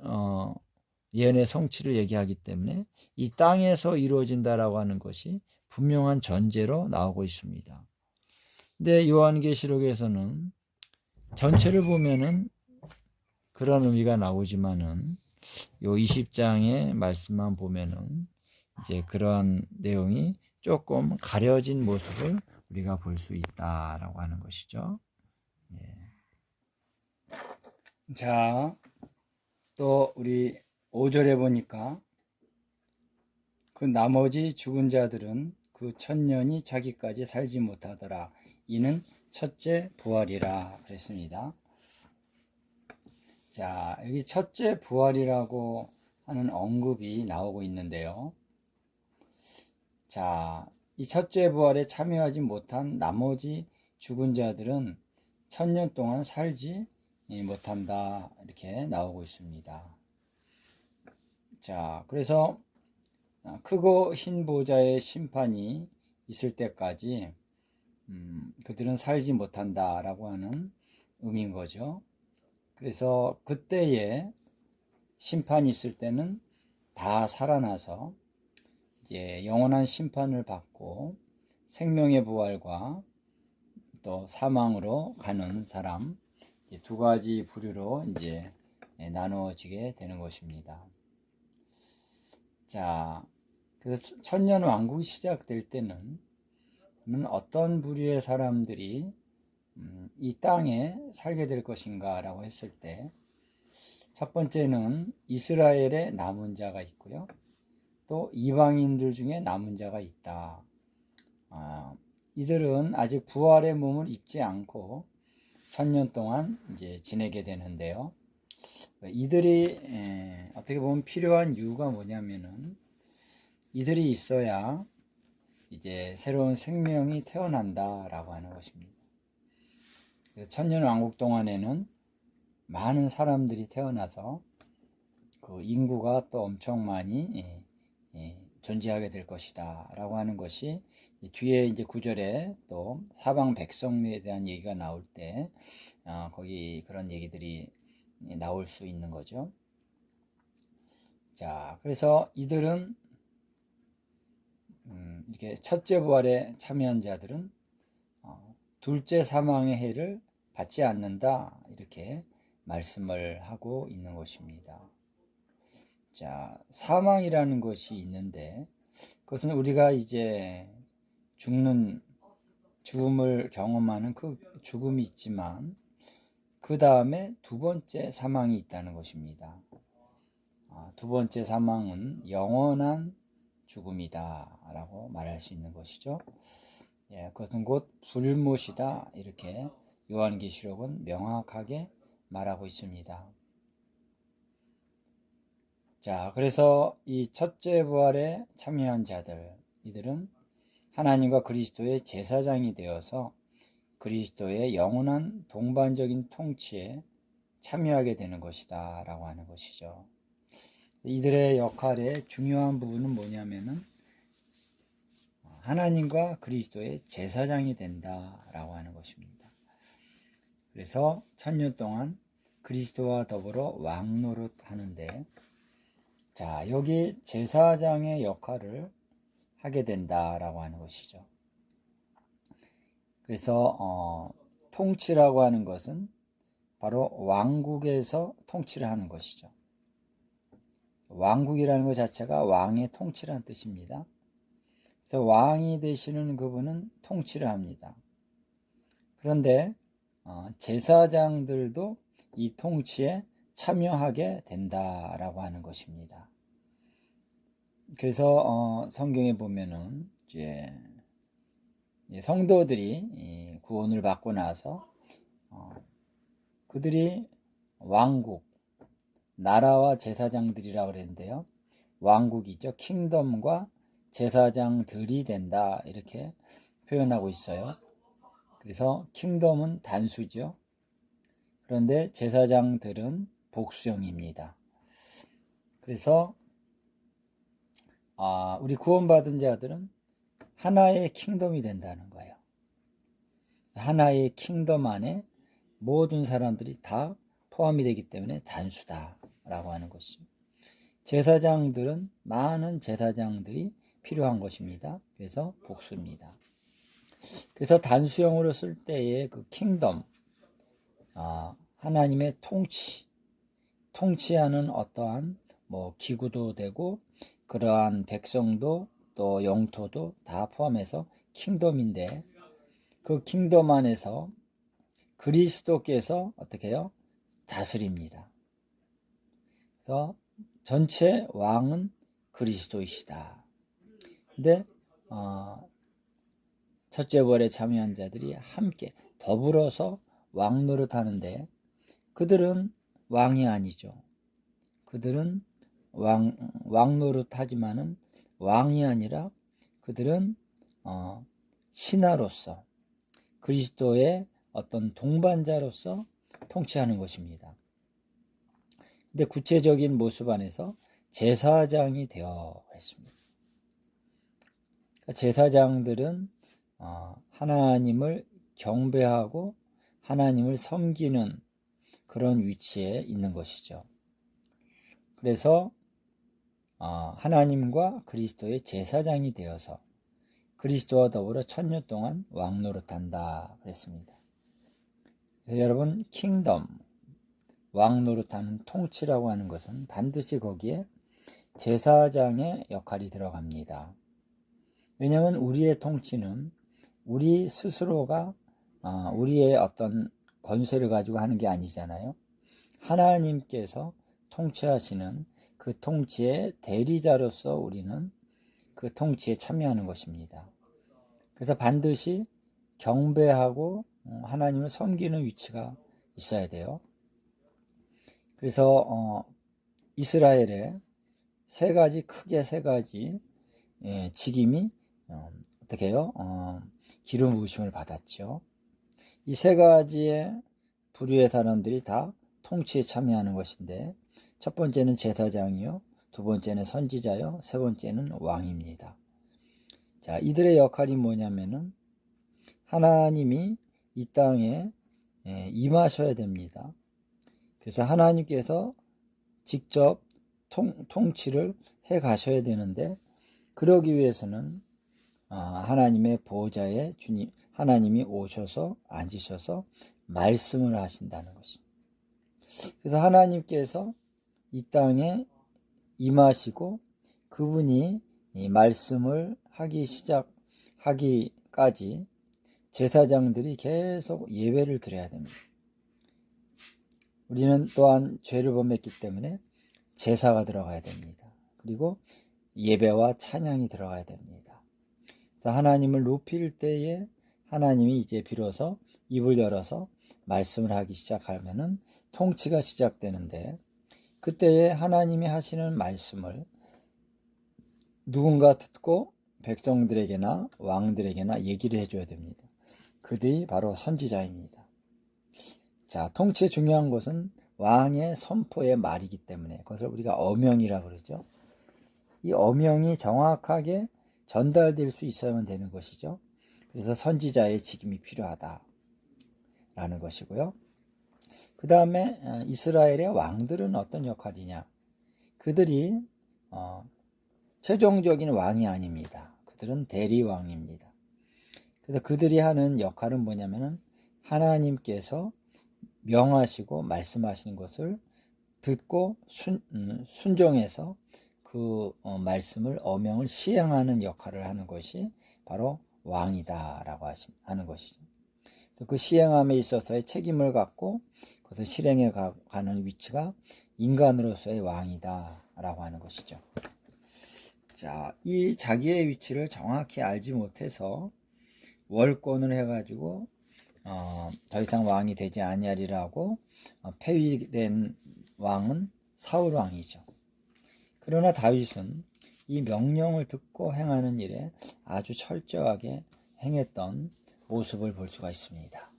성취를 얘기하기 때문에 이 땅에서 이루어진다라고 하는 것이 분명한 전제로 나오고 있습니다. 근데 요한계시록에서는 전체를 보면은 그런 의미가 나오지만은 요 20장의 말씀만 보면은 이제 그러한 내용이 조금 가려진 모습을 우리가 볼 수 있다라고 하는 것이죠. 자, 또 우리 5절에 보니까 그 나머지 죽은 자들은 그 1000년이 자기까지 살지 못하더라. 이는 첫째 부활이라 그랬습니다. 자, 여기 첫째 부활이라고 하는 언급이 나오고 있는데요. 자, 이 첫째 부활에 참여하지 못한 나머지 죽은 자들은 천년 동안 살지 못한다 이렇게 나오고 있습니다. 자, 그래서 크고 흰 보좌의 심판이 있을 때까지 그들은 살지 못한다라고 하는 의미인 거죠. 그래서 그때에 심판이 있을 때는 다 살아나서 이제 영원한 심판을 받고 생명의 부활과 또 사망으로 가는 사람, 두 가지 부류로 이제 나누어지게 되는 것입니다. 자, 그래서 천년 왕국이 시작될 때는 어떤 부류의 사람들이 이 땅에 살게 될 것인가 라고 했을 때, 첫 번째는 이스라엘의 남은 자가 있고요. 또 이방인들 중에 남은 자가 있다. 이들은 아직 부활의 몸을 입지 않고 천년 동안 이제 지내게 되는데요. 이들이 어떻게 보면 필요한 이유가 뭐냐면은 이들이 있어야 이제 새로운 생명이 태어난다라고 하는 것입니다. 천년 왕국 동안에는 많은 사람들이 태어나서 그 인구가 또 엄청 많이 존재하게 될 것이다 라고 하는 것이 뒤에 이제 9절에 또 사방 백성에 대한 얘기가 나올 때 거기 그런 얘기들이 나올 수 있는 거죠. 자, 그래서 이들은 이렇게 첫째 부활에 참여한 자들은 둘째 사망의 해를 받지 않는다 이렇게 말씀을 하고 있는 것입니다. 자, 사망이라는 것이 있는데 그것은 우리가 이제 죽음을 경험하는 그 죽음이 있지만 그 다음에 두 번째 사망이 있다는 것입니다. 두 번째 사망은 영원한 죽음이다 라고 말할 수 있는 것이죠. 그것은 곧 불못이다 이렇게 요한계시록은 명확하게 말하고 있습니다. 자, 그래서 이 첫째 부활에 참여한 자들, 이들은 하나님과 그리스도의 제사장이 되어서 그리스도의 영원한 동반적인 통치에 참여하게 되는 것이다 라고 하는 것이죠. 이들의 역할의 중요한 부분은 뭐냐면은 하나님과 그리스도의 제사장이 된다라고 하는 것입니다. 그래서 천년 동안 그리스도와 더불어 왕노릇 하는데, 자, 여기 제사장의 역할을 하게 된다라고 하는 것이죠. 그래서 통치라고 하는 것은 바로 왕국에서 통치를 하는 것이죠. 왕국이라는 것 자체가 왕의 통치라는 뜻입니다. 그래서 왕이 되시는 그분은 통치를 합니다. 그런데 제사장들도 이 통치에 참여하게 된다라고 하는 것입니다. 그래서 성경에 보면은 이제 성도들이 구원을 받고 나서 그들이 왕국, 나라와 제사장들이라고 그랬는데요. 왕국이죠. 킹덤과 제사장들이 된다 이렇게 표현하고 있어요. 그래서 킹덤은 단수죠. 그런데 제사장들은 복수형입니다. 그래서 우리 구원받은 자들은 하나의 킹덤이 된다는 거예요. 하나의 킹덤 안에 모든 사람들이 다 포함이 되기 때문에 단수다라고 하는 것이죠. 제사장들은 많은 제사장들이 필요한 것입니다. 그래서 복수입니다. 그래서 단수형으로 쓸 때의 그 킹덤, 하나님의 통치하는 어떠한 기구도 되고 그러한 백성도 또 영토도 다 포함해서 킹덤인데 그 킹덤 안에서 그리스도께서 어떻게 해요? 다스립니다. 그래서 전체 왕은 그리스도이시다. 근데 첫째 부활에 참여한 자들이 함께 더불어서 왕노릇 하는데 그들은 왕이 아니죠. 그들은 왕노릇 하지만은 왕이 아니라 그들은 신하로서 그리스도의 어떤 동반자로서 통치하는 것입니다. 근데 구체적인 모습 안에서 제사장이 되어 있습니다. 제사장들은 하나님을 경배하고 하나님을 섬기는 그런 위치에 있는 것이죠. 그래서 하나님과 그리스도의 제사장이 되어서 그리스도와 더불어 1000년 동안 왕노릇한다 그랬습니다. 그래서 여러분, 킹덤, 왕노릇하는 통치라고 하는 것은 반드시 거기에 제사장의 역할이 들어갑니다. 왜냐하면 우리의 통치는 우리 스스로가 우리의 어떤 권세를 가지고 하는 게 아니잖아요. 하나님께서 통치하시는 그 통치의 대리자로서 우리는 그 통치에 참여하는 것입니다. 그래서 반드시 경배하고 하나님을 섬기는 위치가 있어야 돼요. 그래서 이스라엘에 크게 세 가지 직임이 어떻게 해요? 기름 부으심을 받았죠. 이 세 가지의 부류의 사람들이 다 통치에 참여하는 것인데, 첫 번째는 제사장이요, 두 번째는 선지자요, 세 번째는 왕입니다. 자, 이들의 역할이 뭐냐면은 하나님이 이 땅에 임하셔야 됩니다. 그래서 하나님께서 직접 통치를 해 가셔야 되는데, 그러기 위해서는 하나님의 보호자의 주님, 하나님이 오셔서 앉으셔서 말씀을 하신다는 것입니다. 그래서 하나님께서 이 땅에 임하시고 그분이 이 말씀을 하기 시작하기까지 제사장들이 계속 예배를 드려야 됩니다. 우리는 또한 죄를 범했기 때문에 제사가 들어가야 됩니다. 그리고 예배와 찬양이 들어가야 됩니다. 하나님을 높일 때에 하나님이 이제 비로소 입을 열어서 말씀을 하기 시작하면은 통치가 시작되는데, 그때에 하나님이 하시는 말씀을 누군가 듣고 백성들에게나 왕들에게나 얘기를 해줘야 됩니다. 그들이 바로 선지자입니다. 자, 통치의 중요한 것은 왕의 선포의 말이기 때문에 그것을 우리가 어명이라고 그러죠. 이 어명이 정확하게 전달될 수 있어야만 되는 것이죠. 그래서 선지자의 직임이 필요하다라는 것이고요. 그 다음에 이스라엘의 왕들은 어떤 역할이냐? 그들이 최종적인 왕이 아닙니다. 그들은 대리왕입니다. 그래서 그들이 하는 역할은 뭐냐면은 하나님께서 명하시고 말씀하시는 것을 듣고 순종해서 그 말씀을 어명을 시행하는 역할을 하는 것이 바로 왕이다라고 하는 것이죠. 그 시행함에 있어서의 책임을 갖고 그것을 실행해 가는 위치가 인간으로서의 왕이다라고 하는 것이죠. 자, 이 자기의 위치를 정확히 알지 못해서 월권을 해가지고 더 이상 왕이 되지 아니하리라고 폐위된 왕은 사울 왕이죠. 그러나 다윗은 이 명령을 듣고 행하는 일에 아주 철저하게 행했던 모습을 볼 수가 있습니다.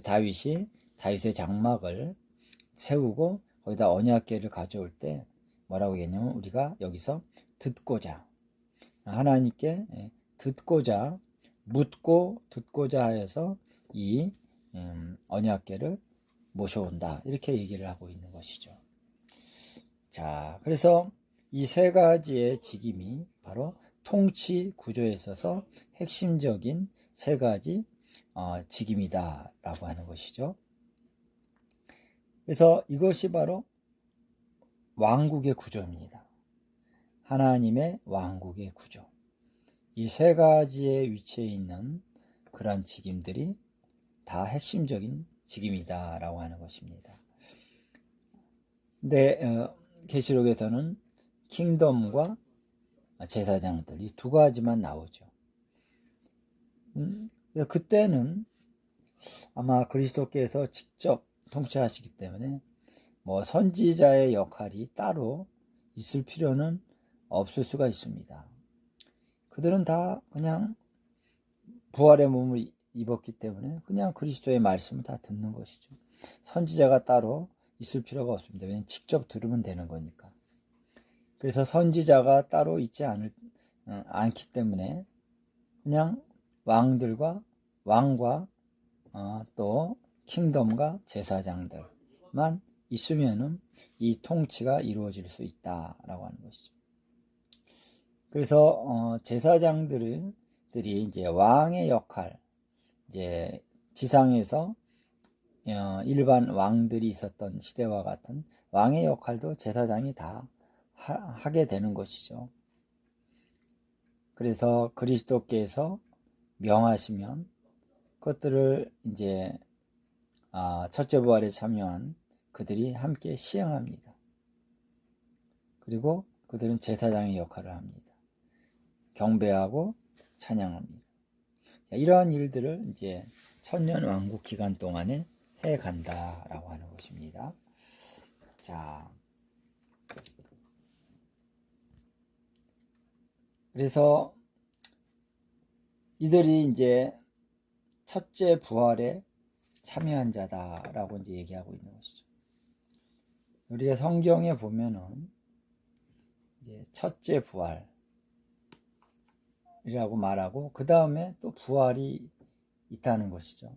다윗이 다윗의 장막을 세우고 거기다 언약궤를 가져올 때 뭐라고 했냐면, 우리가 여기서 듣고자, 하나님께 듣고자, 묻고 듣고자 하여서 이 언약궤를 모셔온다, 이렇게 얘기를 하고 있는 것이죠. 자, 그래서 이 세 가지의 직임이 바로 통치 구조에 있어서 핵심적인 세 가지 직임이다라고 하는 것이죠. 그래서 이것이 바로 왕국의 구조입니다. 하나님의 왕국의 구조. 이 세 가지의 위치에 있는 그런 직임들이 다 핵심적인 직임이다라고 하는 것입니다. 근데 계시록에서는 킹덤과 제사장들, 이 두 가지만 나오죠. 그때는 아마 그리스도께서 직접 통치하시기 때문에 뭐 선지자의 역할이 따로 있을 필요는 없을 수가 있습니다. 그들은 다 그냥 부활의 몸을 입었기 때문에 그냥 그리스도의 말씀을 다 듣는 것이죠. 선지자가 따로 있을 필요가 없습니다. 왜냐하면 직접 들으면 되는 거니까. 그래서 선지자가 따로 있지 않기 때문에 그냥 왕과 또 킹덤과 제사장들만 있으면은 이 통치가 이루어질 수 있다라고 하는 것이죠. 그래서 제사장들이 이제 왕의 역할, 이제 지상에서 일반 왕들이 있었던 시대와 같은 왕의 역할도 제사장이 다 하게 되는 것이죠. 그래서 그리스도께서 명하시면 그것들을 이제 첫째 부활에 참여한 그들이 함께 시행합니다. 그리고 그들은 제사장의 역할을 합니다. 경배하고 찬양합니다. 이러한 일들을 이제 천년 왕국 기간 동안에 해 간다라고 하는 것입니다. 자, 그래서 이들이 이제 첫째 부활에 참여한 자다라고 이제 얘기하고 있는 것이죠. 우리가 성경에 보면은 이제 첫째 부활이라고 말하고 그 다음에 또 부활이 있다는 것이죠.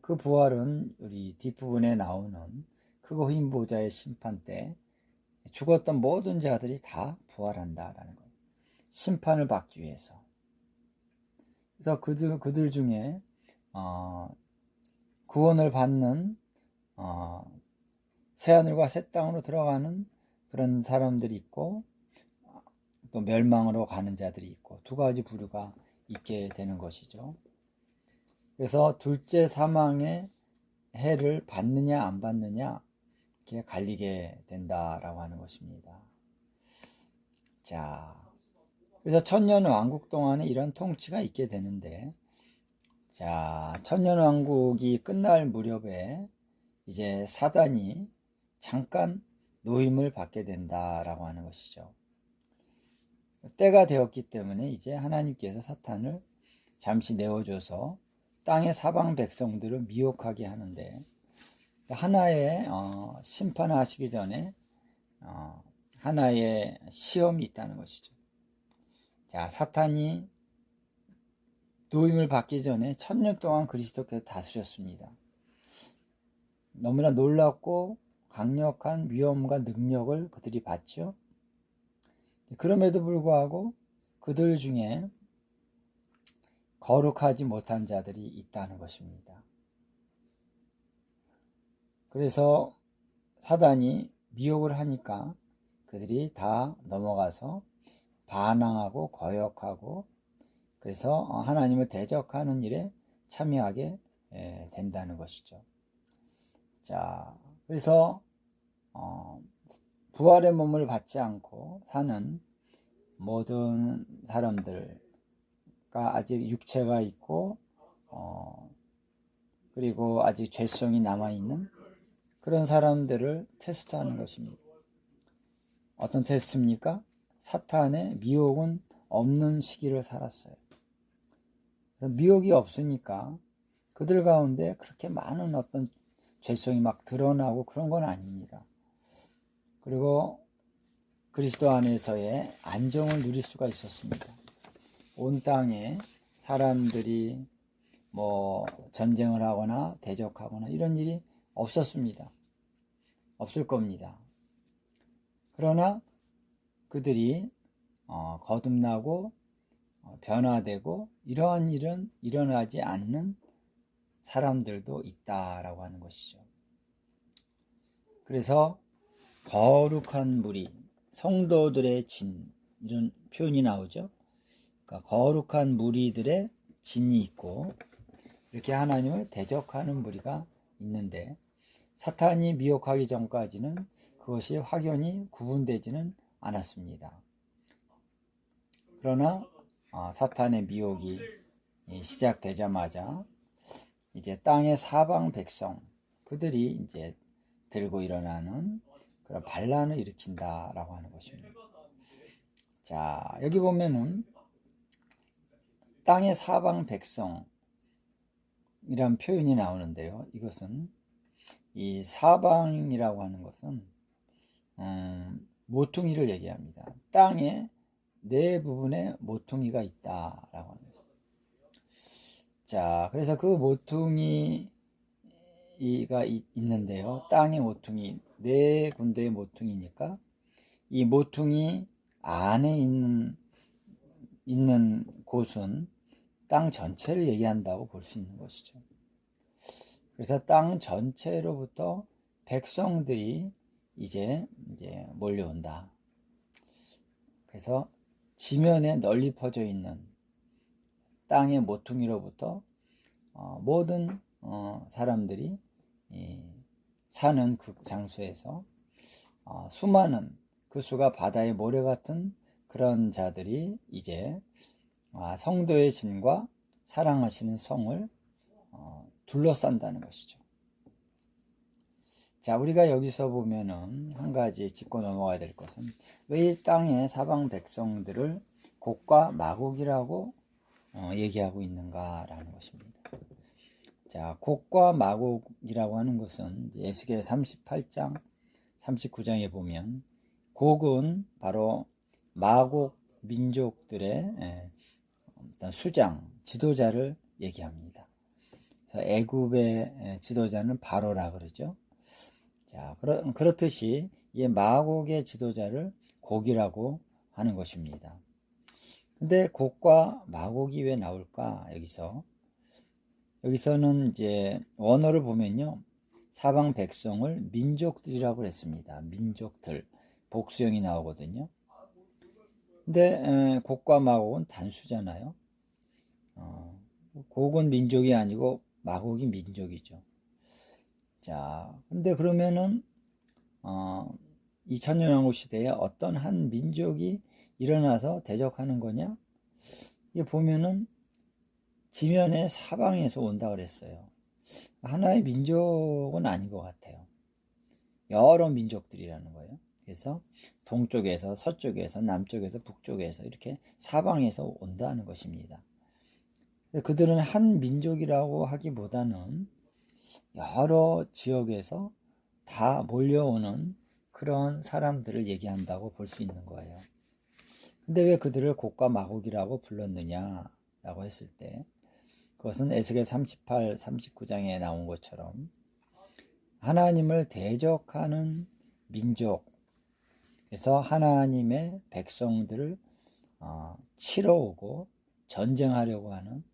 그 부활은 우리 뒷부분에 나오는 크고 흰 보좌의 심판 때 죽었던 모든 자들이 다 부활한다라는 거예요. 심판을 받기 위해서. 그래서 그들 중에 구원을 받는 새하늘과 새 땅으로 들어가는 그런 사람들이 있고 또 멸망으로 가는 자들이 있고 두 가지 부류가 있게 되는 것이죠. 그래서 둘째 사망의 해를 받느냐 안 받느냐 이렇게 갈리게 된다라고 하는 것입니다. 자, 그래서 천년 왕국 동안에 이런 통치가 있게 되는데, 자, 천년 왕국이 끝날 무렵에 이제 사단이 잠깐 노임을 받게 된다라고 하는 것이죠. 때가 되었기 때문에 이제 하나님께서 사탄을 잠시 내어줘서 땅의 사방 백성들을 미혹하게 하는데, 하나의 심판을 하시기 전에 하나의 시험이 있다는 것이죠. 자, 사탄이 노임을 받기 전에 1000년 동안 그리스도께서 다스렸습니다. 너무나 놀랍고 강력한 위엄과 능력을 그들이 받죠. 그럼에도 불구하고 그들 중에 거룩하지 못한 자들이 있다는 것입니다. 그래서 사단이 미혹을 하니까 그들이 다 넘어가서 반항하고 거역하고 그래서 하나님을 대적하는 일에 참여하게 된다는 것이죠. 자, 그래서 부활의 몸을 받지 않고 사는 모든 사람들과 아직 육체가 있고 그리고 아직 죄성이 남아있는 그런 사람들을 테스트하는 것입니다. 어떤 테스트입니까? 사탄의 미혹은 없는 시기를 살았어요. 그래서 미혹이 없으니까 그들 가운데 그렇게 많은 어떤 죄성이 막 드러나고 그런 건 아닙니다. 그리고 그리스도 안에서의 안정을 누릴 수가 있었습니다. 온 땅에 사람들이 뭐 전쟁을 하거나 대적하거나 이런 일이 없었습니다. 없을 겁니다. 그러나 그들이 거듭나고 변화되고 이러한 일은 일어나지 않는 사람들도 있다라고 하는 것이죠. 그래서 거룩한 무리, 성도들의 진 이런 표현이 나오죠. 그러니까 거룩한 무리들의 진이 있고 이렇게 하나님을 대적하는 무리가 있는데 사탄이 미혹하기 전까지는 그것이 확연히 구분되지는 않았습니다. 그러나 사탄의 미혹이 시작되자마자 이제 땅의 사방 백성 그들이 이제 들고 일어나는 그런 반란을 일으킨다라고 하는 것입니다. 자, 여기 보면은 땅의 사방 백성 사방이란 표현이 나오는데요. 이것은 이 사방이라고 하는 것은 모퉁이를 얘기합니다. 땅에 네 부분에 모퉁이가 있다라고 하는 거죠. 자, 그래서 그 모퉁이가 있는데요. 땅의 모퉁이 네 군데의 모퉁이니까 이 모퉁이 안에 있는 곳은 땅 전체를 얘기한다고 볼 수 있는 것이죠. 그래서 땅 전체로부터 백성들이 이제 몰려온다. 그래서 지면에 널리 퍼져 있는 땅의 모퉁이로부터 모든 사람들이 사는 그 장소에서 수많은 그 수가 바다의 모래 같은 그런 자들이 이제 성도의 진과 사랑하시는 성을 둘러싼다는 것이죠. 자, 우리가 여기서 보면은 한 가지 짚고 넘어가야 될 것은 왜 이 땅의 사방 백성들을 곡과 마곡이라고 얘기하고 있는가라는 것입니다. 자, 곡과 마곡이라고 하는 것은 에스겔 38장, 39장에 보면 곡은 바로 마곡 민족들의 어떤 수장, 지도자를 얘기합니다. 그래서 애굽의 지도자는 바로라 그러죠. 자, 그렇듯이 이 마곡의 지도자를 곡이라고 하는 것입니다. 근데 곡과 마곡이 왜 나올까? 여기서는 이제 원어를 보면요, 사방 백성을 민족들이라고 했습니다. 민족들, 복수형이 나오거든요. 근데 곡과 마곡은 단수잖아요. 곡은 민족이 아니고 마곡이 민족이죠. 자, 근데 그러면은 이 천년왕국 시대에 어떤 한 민족이 일어나서 대적하는 거냐? 이게 보면은 지면의 사방에서 온다 그랬어요. 하나의 민족은 아닌 것 같아요. 여러 민족들이라는 거예요. 그래서 동쪽에서 서쪽에서 남쪽에서 북쪽에서 이렇게 사방에서 온다는 것입니다. 그들은 한 민족이라고 하기보다는 여러 지역에서 다 몰려오는 그런 사람들을 얘기한다고 볼 수 있는 거예요. 근데 왜 그들을 곡과 마곡이라고 불렀느냐라고 했을 때 그것은 에스겔 38, 39장에 나온 것처럼 하나님을 대적하는 민족, 그래서 하나님의 백성들을 치러 오고 전쟁하려고 하는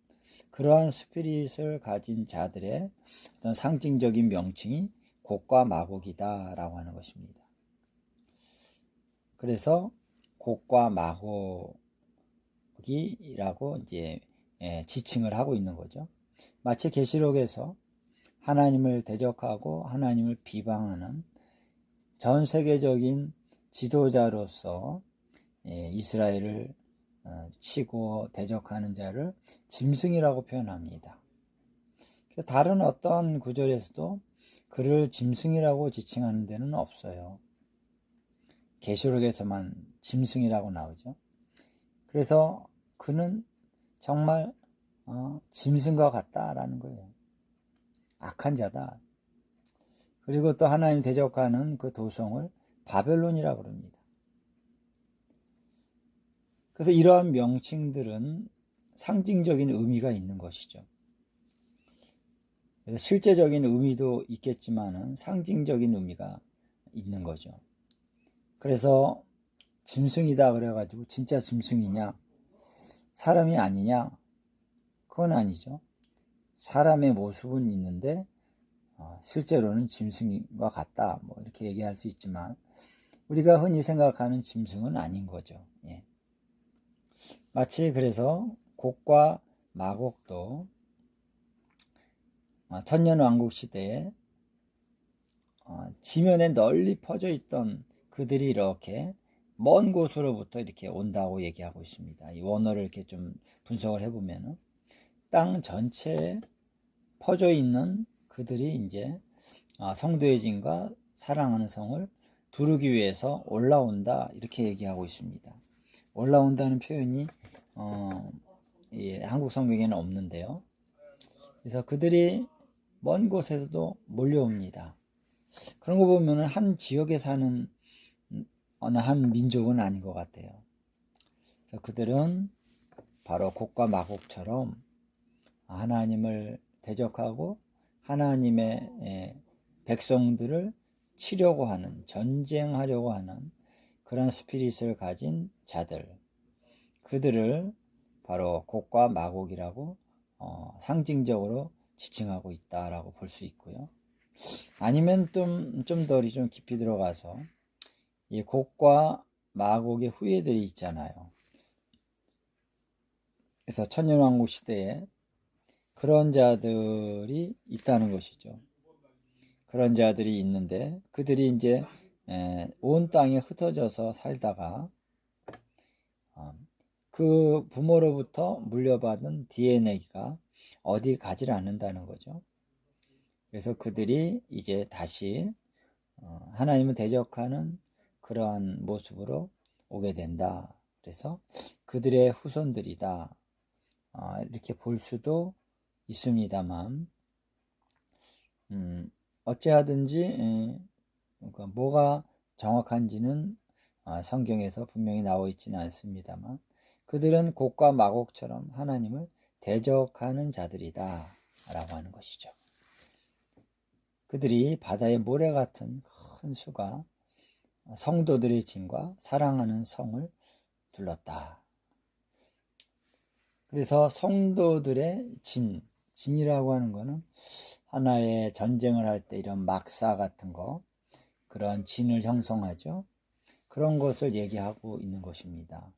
그러한 스피릿을 가진 자들의 어떤 상징적인 명칭이 곡과 마곡이다라고 하는 것입니다. 그래서 곡과 마곡이라고 이제 지칭을 하고 있는 거죠. 마치 계시록에서 하나님을 대적하고 하나님을 비방하는 전 세계적인 지도자로서 이스라엘을 치고 대적하는 자를 짐승이라고 표현합니다. 다른 어떤 구절에서도 그를 짐승이라고 지칭하는 데는 없어요. 계시록에서만 짐승이라고 나오죠. 그래서 그는 정말 짐승과 같다라는 거예요. 악한 자다. 그리고 또 하나님 대적하는 그 도성을 바벨론이라고 그럽니다. 그래서 이러한 명칭들은 상징적인 의미가 있는 것이죠. 그래서 실제적인 의미도 있겠지만은 상징적인 의미가 있는 거죠. 그래서 짐승이다 그래가지고 진짜 짐승이냐? 사람이 아니냐? 그건 아니죠. 사람의 모습은 있는데 실제로는 짐승과 같다. 뭐 이렇게 얘기할 수 있지만 우리가 흔히 생각하는 짐승은 아닌 거죠. 예. 마치 그래서 곡과 마곡도 천년왕국 시대에 지면에 널리 퍼져 있던 그들이 이렇게 먼 곳으로부터 이렇게 온다고 얘기하고 있습니다. 이 원어를 이렇게 좀 분석을 해보면은 땅 전체에 퍼져 있는 그들이 이제 성도의 진과 사랑하는 성을 두르기 위해서 올라온다 이렇게 얘기하고 있습니다. 올라온다는 표현이 한국 성경에는 없는데요. 그래서 그들이 먼 곳에서도 몰려옵니다. 그런 거 보면은 한 지역에 사는 어느 한 민족은 아닌 것 같아요. 그래서 그들은 바로 곡과 마곡처럼 하나님을 대적하고 하나님의 백성들을 치려고 하는, 전쟁하려고 하는 그런 스피릿을 가진 자들, 그들을 바로 곡과 마곡이라고 상징적으로 지칭하고 있다라고 볼 수 있고요. 아니면 좀 더 좀 깊이 들어가서 이 곡과 마곡의 후예들이 있잖아요. 그래서 천년왕국 시대에 그런 자들이 있다는 것이죠. 그런 자들이 있는데 그들이 이제 온 땅에 흩어져서 살다가 그 부모로부터 물려받은 DNA가 어디 가지를 않는다는 거죠. 그래서 그들이 이제 다시 하나님을 대적하는 그러한 모습으로 오게 된다. 그래서 그들의 후손들이다. 이렇게 볼 수도 있습니다만, 어찌하든지 그러니까 뭐가 정확한지는 성경에서 분명히 나와 있지는 않습니다만, 그들은 곡과 마곡처럼 하나님을 대적하는 자들이다 라고 하는 것이죠. 그들이 바다의 모래 같은 큰 수가 성도들의 진과 사랑하는 성을 둘렀다. 그래서 성도들의 진이라고 하는 것은 하나의 전쟁을 할 때 이런 막사 같은 거, 그런 진을 형성하죠. 그런 것을 얘기하고 있는 것입니다.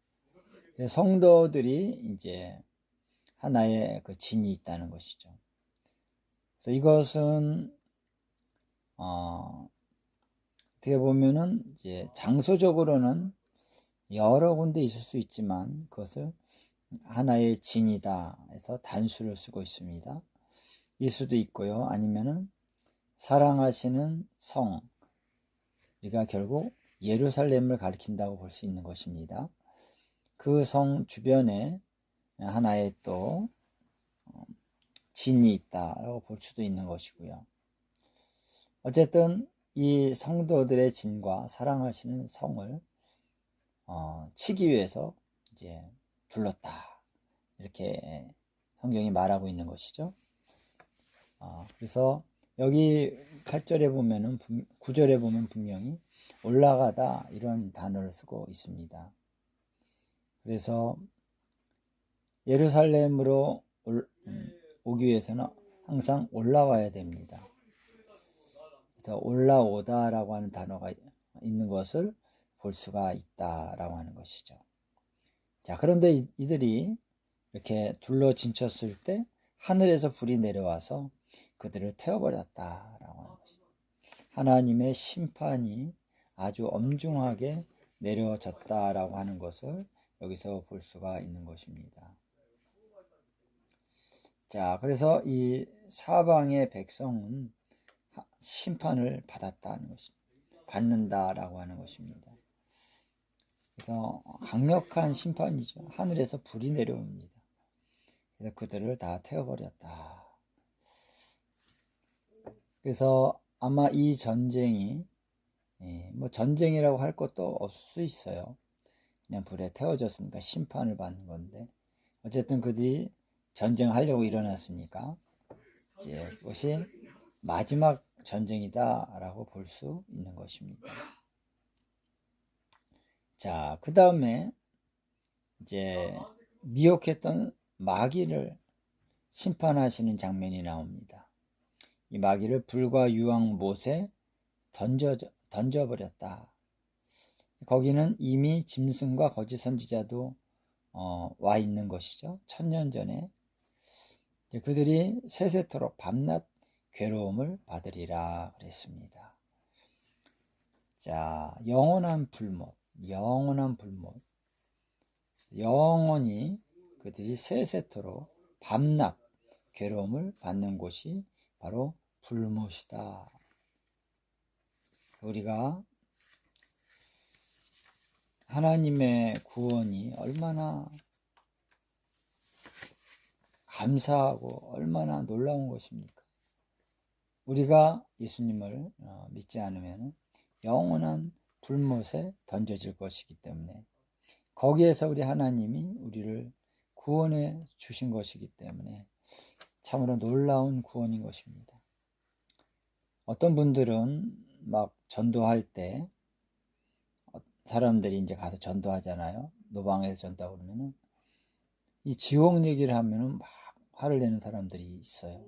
성도들이 이제 하나의 그 진이 있다는 것이죠. 그래서 이것은 어떻게 보면은 이제 장소적으로는 여러 군데 있을 수 있지만 그것을 하나의 진이다 해서 단수를 쓰고 있습니다. 일 수도 있고요. 아니면은 사랑하시는 성, 우리가 결국 예루살렘을 가리킨다고 볼 수 있는 것입니다. 그 성 주변에 하나의 또 진이 있다라고 볼 수도 있는 것이고요. 어쨌든 이 성도들의 진과 사랑하시는 성을 치기 위해서 이제 둘렀다. 이렇게 성경이 말하고 있는 것이죠. 그래서 여기 8절에 보면은 9절에 보면 분명히 올라가다 이런 단어를 쓰고 있습니다. 그래서 예루살렘으로 오기 위해서는 항상 올라와야 됩니다. 그래서 올라오다라고 하는 단어가 있는 것을 볼 수가 있다라고 하는 것이죠. 자, 그런데 이들이 이렇게 둘러 진쳤을 때 하늘에서 불이 내려와서 그들을 태워버렸다라고 하는 것이죠. 하나님의 심판이 아주 엄중하게 내려졌다라고 하는 것을 여기서 볼 수가 있는 것입니다. 자, 그래서 이 사방의 백성은 심판을 받았다는 것입니다. 받는다라고 하는 것입니다. 그래서 강력한 심판이죠. 하늘에서 불이 내려옵니다. 그래서 그들을 다 태워버렸다. 그래서 아마 이 전쟁이 뭐 전쟁이라고 할 것도 없을 수 있어요. 그냥 불에 태워졌으니까 심판을 받는 건데 어쨌든 그들이 전쟁하려고 일어났으니까 이제 그것이 마지막 전쟁이다라고 볼 수 있는 것입니다. 자, 그 다음에 이제 미혹했던 마귀를 심판하시는 장면이 나옵니다. 이 마귀를 불과 유황 못에 던져버렸다. 거기는 이미 짐승과 거짓 선지자도 와 있는 것이죠. 1000년 전에 그들이 세세토록 밤낮 괴로움을 받으리라 그랬습니다. 자, 영원한 불못, 영원히 그들이 세세토록 밤낮 괴로움을 받는 곳이 바로 불못이다. 우리가 하나님의 구원이 얼마나 감사하고 얼마나 놀라운 것입니까? 우리가 예수님을 믿지 않으면 영원한 불못에 던져질 것이기 때문에, 거기에서 우리 하나님이 우리를 구원해 주신 것이기 때문에 참으로 놀라운 구원인 것입니다. 어떤 분들은 막 전도할 때 사람들이 이제 가서 전도하잖아요. 노방에서 전도하고 그러면은 이 지옥 얘기를 하면은 막 화를 내는 사람들이 있어요.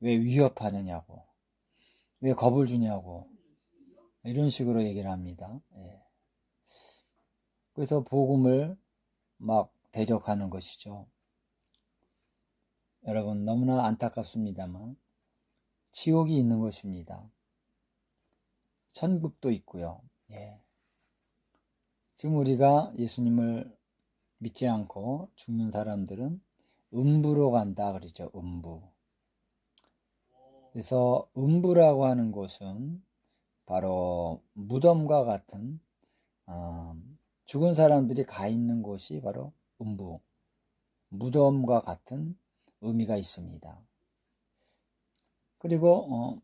왜 위협하느냐고, 왜 겁을 주냐고, 이런 식으로 얘기를 합니다. 예. 그래서 복음을 막 대적하는 것이죠. 여러분, 너무나 안타깝습니다만 지옥이 있는 것입니다. 천국도 있고요. 예. 지금 우리가 예수님을 믿지 않고 죽는 사람들은 음부로 간다 그러죠. 음부. 그래서 음부라고 하는 곳은 바로 무덤과 같은 죽은 사람들이 가 있는 곳이 바로 음부, 무덤과 같은 의미가 있습니다. 그리고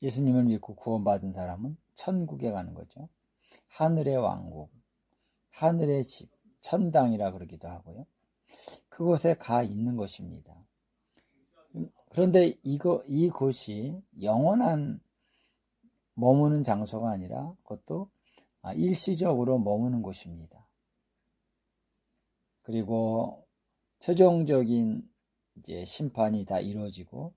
예수님을 믿고 구원받은 사람은 천국에 가는 거죠. 하늘의 왕국, 하늘의 집, 천당이라 그러기도 하고요. 그곳에 가 있는 것입니다. 그런데 이곳이 영원한 머무는 장소가 아니라 그것도 일시적으로 머무는 곳입니다. 그리고 최종적인 이제 심판이 다 이루어지고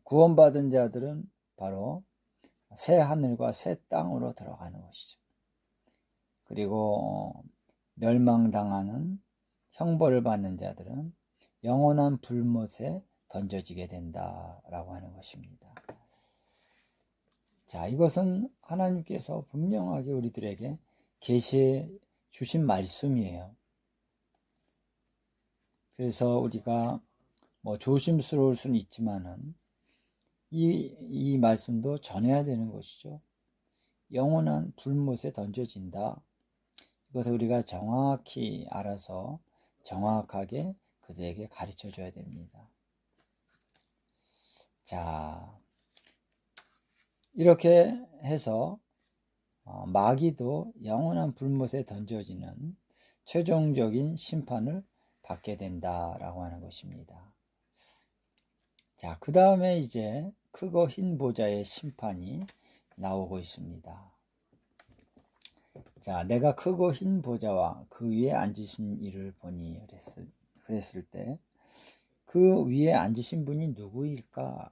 구원받은 자들은 바로 새 하늘과 새 땅으로 들어가는 것이죠. 그리고 멸망당하는 형벌을 받는 자들은 영원한 불못에 던져지게 된다라고 하는 것입니다. 자, 이것은 하나님께서 분명하게 우리들에게 계시해 주신 말씀이에요. 그래서 우리가 조심스러울 수는 있지만은 이 말씀도 전해야 되는 것이죠. 영원한 불못에 던져진다. 이것을 우리가 정확히 알아서 정확하게 그들에게 가르쳐 줘야 됩니다. 자, 이렇게 해서 마귀도 영원한 불못에 던져지는 최종적인 심판을 받게 된다라고 하는 것입니다. 자, 그 다음에 이제 크고 흰 보좌의 심판이 나오고 있습니다. 자, 내가 크고 흰 보좌와 그 위에 앉으신 이를 보니 그랬을 때 그 위에 앉으신 분이 누구일까?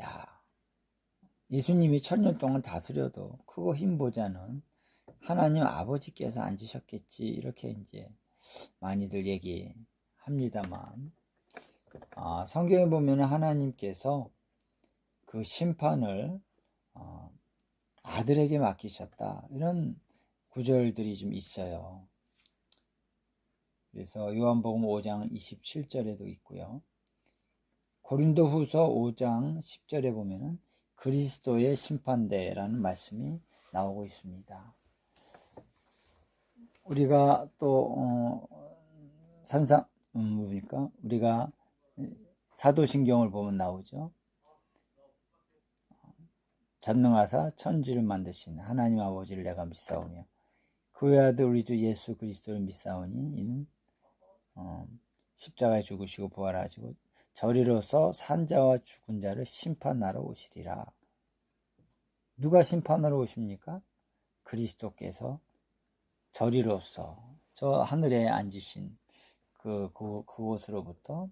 야, 예수님이 1000년 동안 다스려도 크고 흰 보좌는 하나님 아버지께서 앉으셨겠지, 이렇게 이제 많이들 얘기합니다만, 성경에 보면 하나님께서 그 심판을 아들에게 맡기셨다, 이런 구절들이 좀 있어요. 그래서 요한복음 5장 27절에도 있고요. 고린도후서 5장 10절에 보면은 그리스도의 심판대라는 말씀이 나오고 있습니다. 우리가 또 뭡니까? 우리가 사도신경을 보면 나오죠. 전능하사 천지를 만드신 하나님 아버지를 내가 믿사오며 그 외아들 우리 주 예수 그리스도를 믿사오니 이는 십자가에 죽으시고 부활하시고 저리로서 산자와 죽은 자를 심판하러 오시리라. 누가 심판하러 오십니까? 그리스도께서 저리로서 저 하늘에 앉으신 그곳으로부터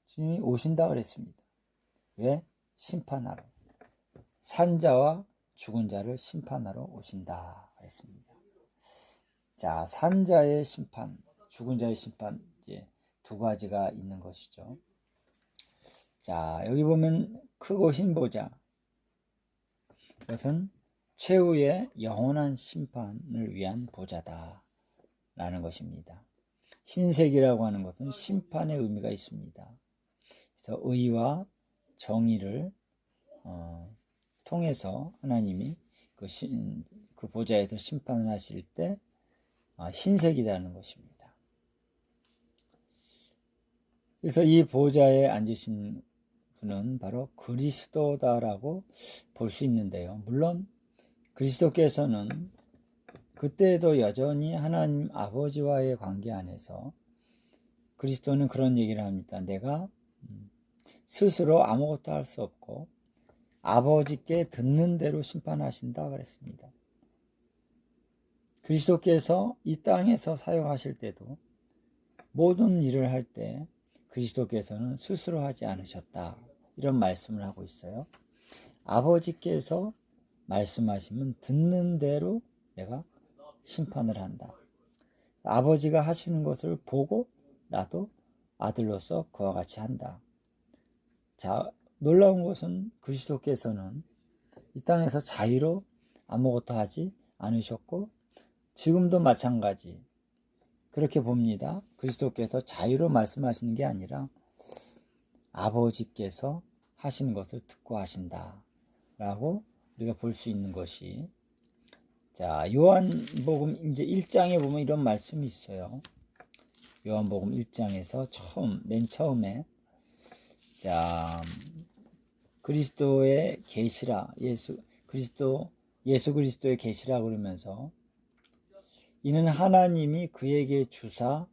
주님이 오신다 그랬습니다. 왜? 심판하러. 산자와 죽은 자를 심판하러 오신다 그랬습니다. 자, 산자의 심판, 죽은 자의 심판, 이제 두 가지가 있는 것이죠. 자, 여기 보면 크고 흰 보좌, 이것은 최후의 영원한 심판을 위한 보좌다 라는 것입니다. 흰색이라고 하는 것은 심판의 의미가 있습니다. 그래서 의와 정의를 통해서 하나님이 그 보좌에서 심판을 하실 때 흰색이라는 것입니다. 그래서 이 보좌에 앉으신 분은 바로 그리스도다라고 볼 수 있는데요. 물론 그리스도께서는 그때도 여전히 하나님 아버지와의 관계 안에서 그리스도는 그런 얘기를 합니다. 내가 스스로 아무것도 할 수 없고 아버지께 듣는 대로 심판하신다 그랬습니다. 그리스도께서 이 땅에서 사역하실 때도 모든 일을 할 때 그리스도께서는 스스로 하지 않으셨다. 이런 말씀을 하고 있어요. 아버지께서 말씀하시면 듣는 대로 내가 심판을 한다. 아버지가 하시는 것을 보고 나도 아들로서 그와 같이 한다. 자, 놀라운 것은 그리스도께서는 이 땅에서 자유로 아무것도 하지 않으셨고 지금도 마찬가지 그렇게 봅니다. 그리스도께서 자유로 말씀하시는 게 아니라 아버지께서 하시는 것을 듣고 하신다 라고 우리가 볼 수 있는 것이, 자, 요한복음 이제 1장에 보면 이런 말씀이 있어요. 요한복음 1장에서 맨 처음에, 자, 그리스도의 계시라, 예수 그리스도의 계시라 그러면서 이는 하나님이 그에게 주사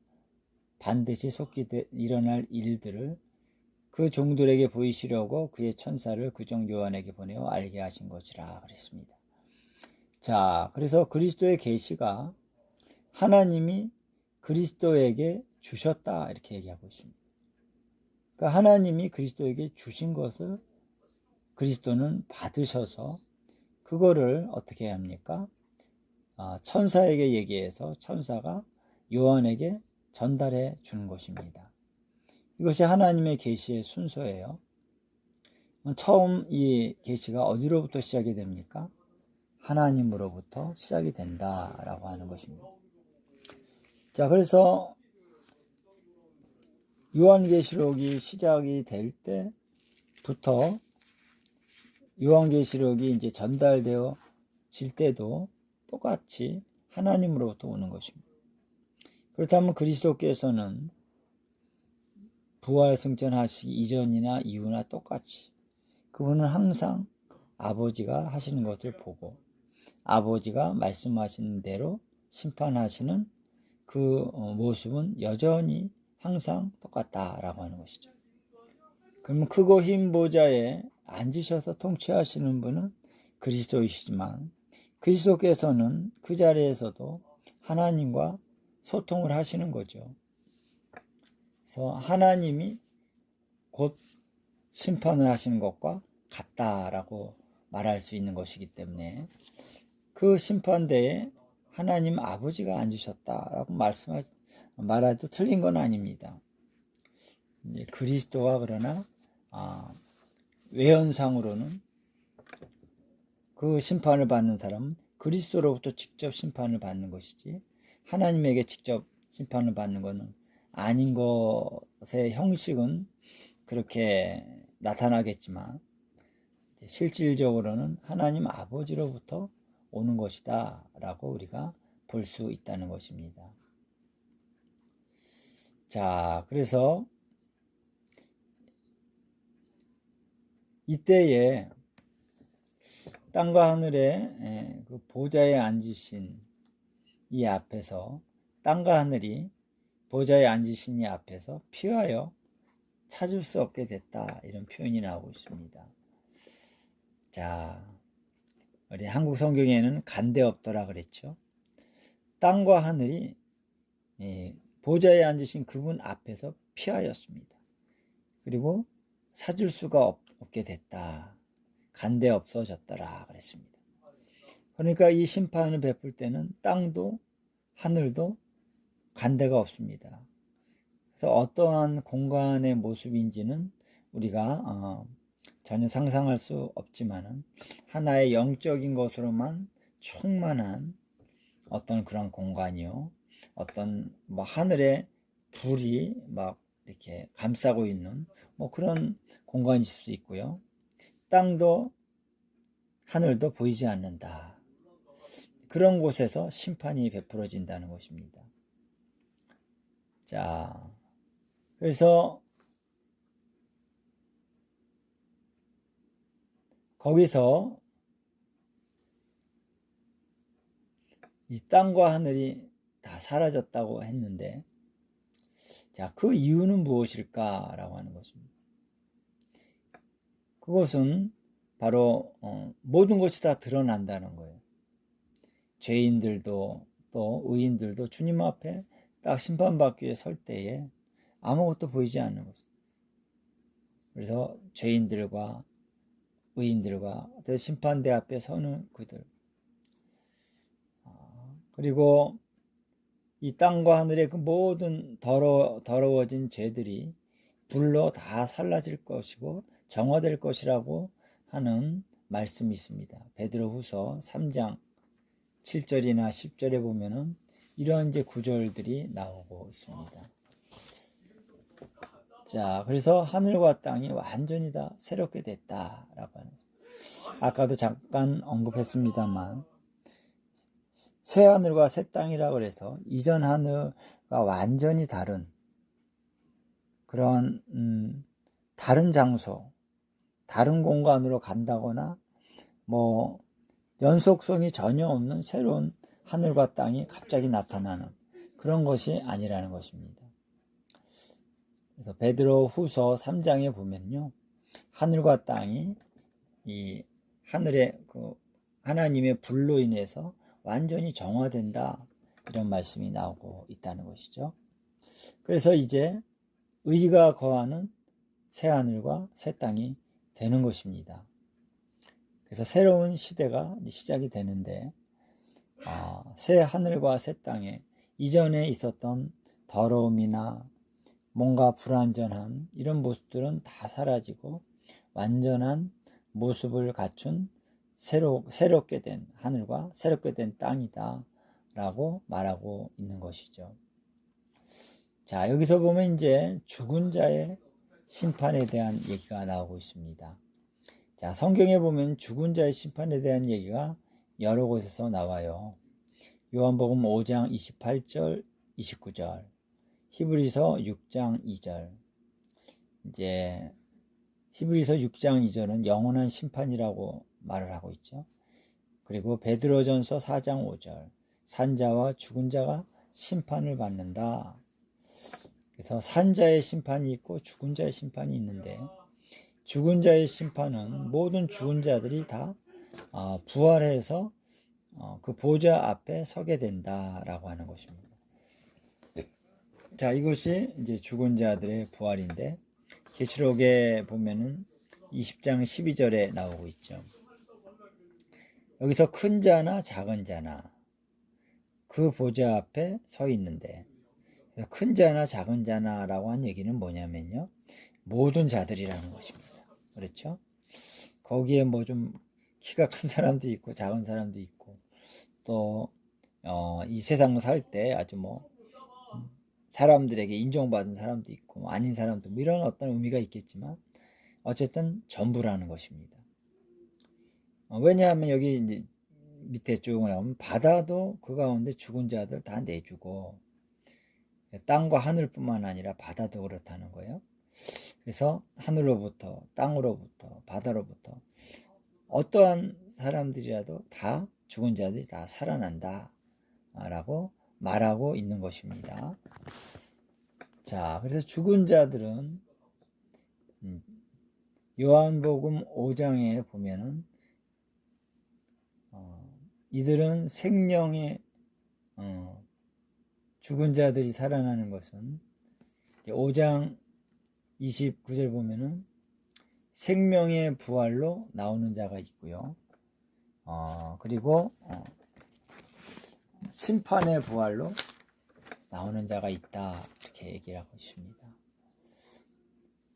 반드시 속히 일어날 일들을 그 종들에게 보이시려고 그의 천사를 그종 요한에게 보내어 알게 하신 것이라 그랬습니다. 자, 그래서 그리스도의 계시가 하나님이 그리스도에게 주셨다 이렇게 얘기하고 있습니다. 그러니까 하나님이 그리스도에게 주신 것을 그리스도는 받으셔서 그거를 어떻게 해야 합니까? 천사에게 얘기해서 천사가 요한에게 전달해 주는 것입니다. 이것이 하나님의 계시의 순서예요. 처음 이 계시가 어디로부터 시작이 됩니까? 하나님으로부터 시작이 된다라고 하는 것입니다. 자, 그래서 요한계시록이 시작이 될 때부터 요한계시록이 이제 전달되어질 때도 똑같이 하나님으로부터 오는 것입니다. 그렇다면 그리스도께서는 부활 승천하시기 이전이나 이후나 똑같이 그분은 항상 아버지가 하시는 것을 보고 아버지가 말씀하시는 대로 심판하시는 그 모습은 여전히 항상 똑같다라고 하는 것이죠. 그러면 크고 흰 보좌에 앉으셔서 통치하시는 분은 그리스도이시지만 그리스도께서는 그 자리에서도 하나님과 소통을 하시는 거죠. 그래서 하나님이 곧 심판을 하시는 것과 같다라고 말할 수 있는 것이기 때문에 그 심판대에 하나님 아버지가 앉으셨다라고 말해도 틀린 건 아닙니다. 그리스도가 그러나 외연상으로는 그 심판을 받는 사람은 그리스도로부터 직접 심판을 받는 것이지 하나님에게 직접 심판을 받는 것은 아닌 것의 형식은 그렇게 나타나겠지만 실질적으로는 하나님 아버지로부터 오는 것이다 라고 우리가 볼 수 있다는 것입니다. 자, 그래서 이때에 땅과 하늘의 그 보좌에 앉으신 이 앞에서 땅과 하늘이 보좌에 앉으신 이 앞에서 피하여 찾을 수 없게 됐다 이런 표현이 나오고 있습니다. 자, 우리 한국 성경에는 간대 없더라 그랬죠. 땅과 하늘이 보좌에 앉으신 그분 앞에서 피하였습니다. 그리고 찾을 수가 없게 됐다. 간대 없어졌더라 그랬습니다. 그러니까 이 심판을 베풀 때는 땅도 하늘도 간대가 없습니다. 그래서 어떠한 공간의 모습인지는 우리가 전혀 상상할 수 없지만은 하나의 영적인 것으로만 충만한 어떤 그런 공간이요, 어떤 하늘에 불이 막 이렇게 감싸고 있는 그런 공간이 있을 수 있고요. 땅도 하늘도 보이지 않는다. 그런 곳에서 심판이 베풀어진다는 것입니다. 자, 그래서 거기서 이 땅과 하늘이 다 사라졌다고 했는데, 자, 그 이유는 무엇일까라고 하는 것입니다. 그것은 바로 모든 것이 다 드러난다는 거예요. 죄인들도 또 의인들도 주님 앞에 딱 심판받기 위해 설 때에 아무것도 보이지 않는 것입니다. 그래서 죄인들과 의인들과 심판대 앞에 서는 그들, 그리고 이 땅과 하늘의 그 모든 더러워진 죄들이 불로 다 살라질 것이고 정화될 것이라고 하는 말씀이 있습니다. 베드로후서 3장 7절이나 10절에 보면은 이런 이제 구절들이 나오고 있습니다. 자, 그래서 하늘과 땅이 완전히 다 새롭게 됐다라고 하는, 아까도 잠깐 언급했습니다만 새 하늘과 새 땅이라고 해서 이전 하늘과 완전히 다른 그런 다른 장소, 다른 공간으로 간다거나 뭐 연속성이 전혀 없는 새로운 하늘과 땅이 갑자기 나타나는 그런 것이 아니라는 것입니다. 그래서 베드로 후서 3장에 보면요, 하늘과 땅이 이 하늘의 그 하나님의 불로 인해서 완전히 정화된다, 이런 말씀이 나오고 있다는 것이죠. 그래서 이제 의가 거하는 새 하늘과 새 땅이 되는 것입니다. 그래서 새로운 시대가 시작이 되는데, 새 하늘과 새 땅에 이전에 있었던 더러움이나 뭔가 불완전한 이런 모습들은 다 사라지고 완전한 모습을 갖춘 새롭게 된 하늘과 새롭게 된 땅이다 라고 말하고 있는 것이죠. 자, 여기서 보면 이제 죽은 자의 심판에 대한 얘기가 나오고 있습니다. 자, 성경에 보면 죽은 자의 심판에 대한 얘기가 여러 곳에서 나와요. 요한복음 5장 28절, 29절, 히브리서 6장 2절. 이제 히브리서 6장 2절은 영원한 심판이라고 말을 하고 있죠. 그리고 베드로전서 4장 5절, 산자와 죽은 자가 심판을 받는다. 그래서 산자의 심판이 있고 죽은 자의 심판이 있는데, 죽은 자의 심판은 모든 죽은 자들이 다 부활해서 그 보좌 앞에 서게 된다라고 하는 것입니다. 자, 이것이 이제 죽은 자들의 부활인데, 계시록에 보면은 20장 12절에 나오고 있죠. 여기서 큰 자나 작은 자나 그 보좌 앞에 서 있는데, 큰 자나 작은 자나라고 한 얘기는 뭐냐면요, 모든 자들이라는 것입니다. 그렇죠? 거기에 뭐 좀 키가 큰 사람도 있고 작은 사람도 있고, 또 이 세상 살 때 아주 뭐 사람들에게 인정받은 사람도 있고 뭐 아닌 사람도, 뭐 이런 어떤 의미가 있겠지만 어쨌든 전부라는 것입니다. 왜냐하면 여기 이제 밑에 쭉 나오면 바다도 그 가운데 죽은 자들 다 내주고, 땅과 하늘뿐만 아니라 바다도 그렇다는 거예요. 그래서 하늘로부터 땅으로부터 바다로부터 어떠한 사람들이라도 다 죽은 자들이 다 살아난다 라고 말하고 있는 것입니다. 자, 그래서 죽은 자들은 요한복음 5장에 보면은 이들은 생명의 죽은 자들이 살아나는 것은 5장 29절 보면은 생명의 부활로 나오는 자가 있고요. 그리고 심판의 부활로 나오는 자가 있다, 이렇게 얘기를 하고 있습니다.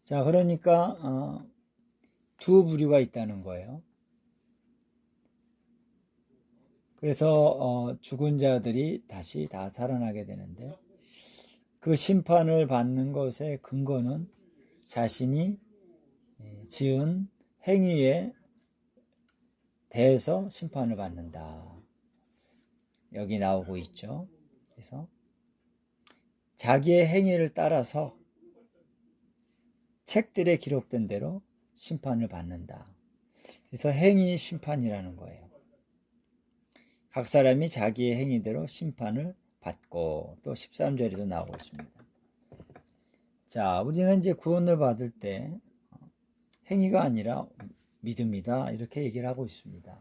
자, 그러니까 두 부류가 있다는 거예요. 그래서 죽은 자들이 다시 다 살아나게 되는데, 그 심판을 받는 것의 근거는 자신이 지은 행위에 대해서 심판을 받는다, 여기 나오고 있죠. 그래서 자기의 행위를 따라서 책들에 기록된 대로 심판을 받는다. 그래서 행위 심판이라는 거예요. 각 사람이 자기의 행위대로 심판을 받고, 또 13절에도 나오고 있습니다. 자, 우리는 이제 구원을 받을 때 행위가 아니라 믿음이다, 이렇게 얘기를 하고 있습니다.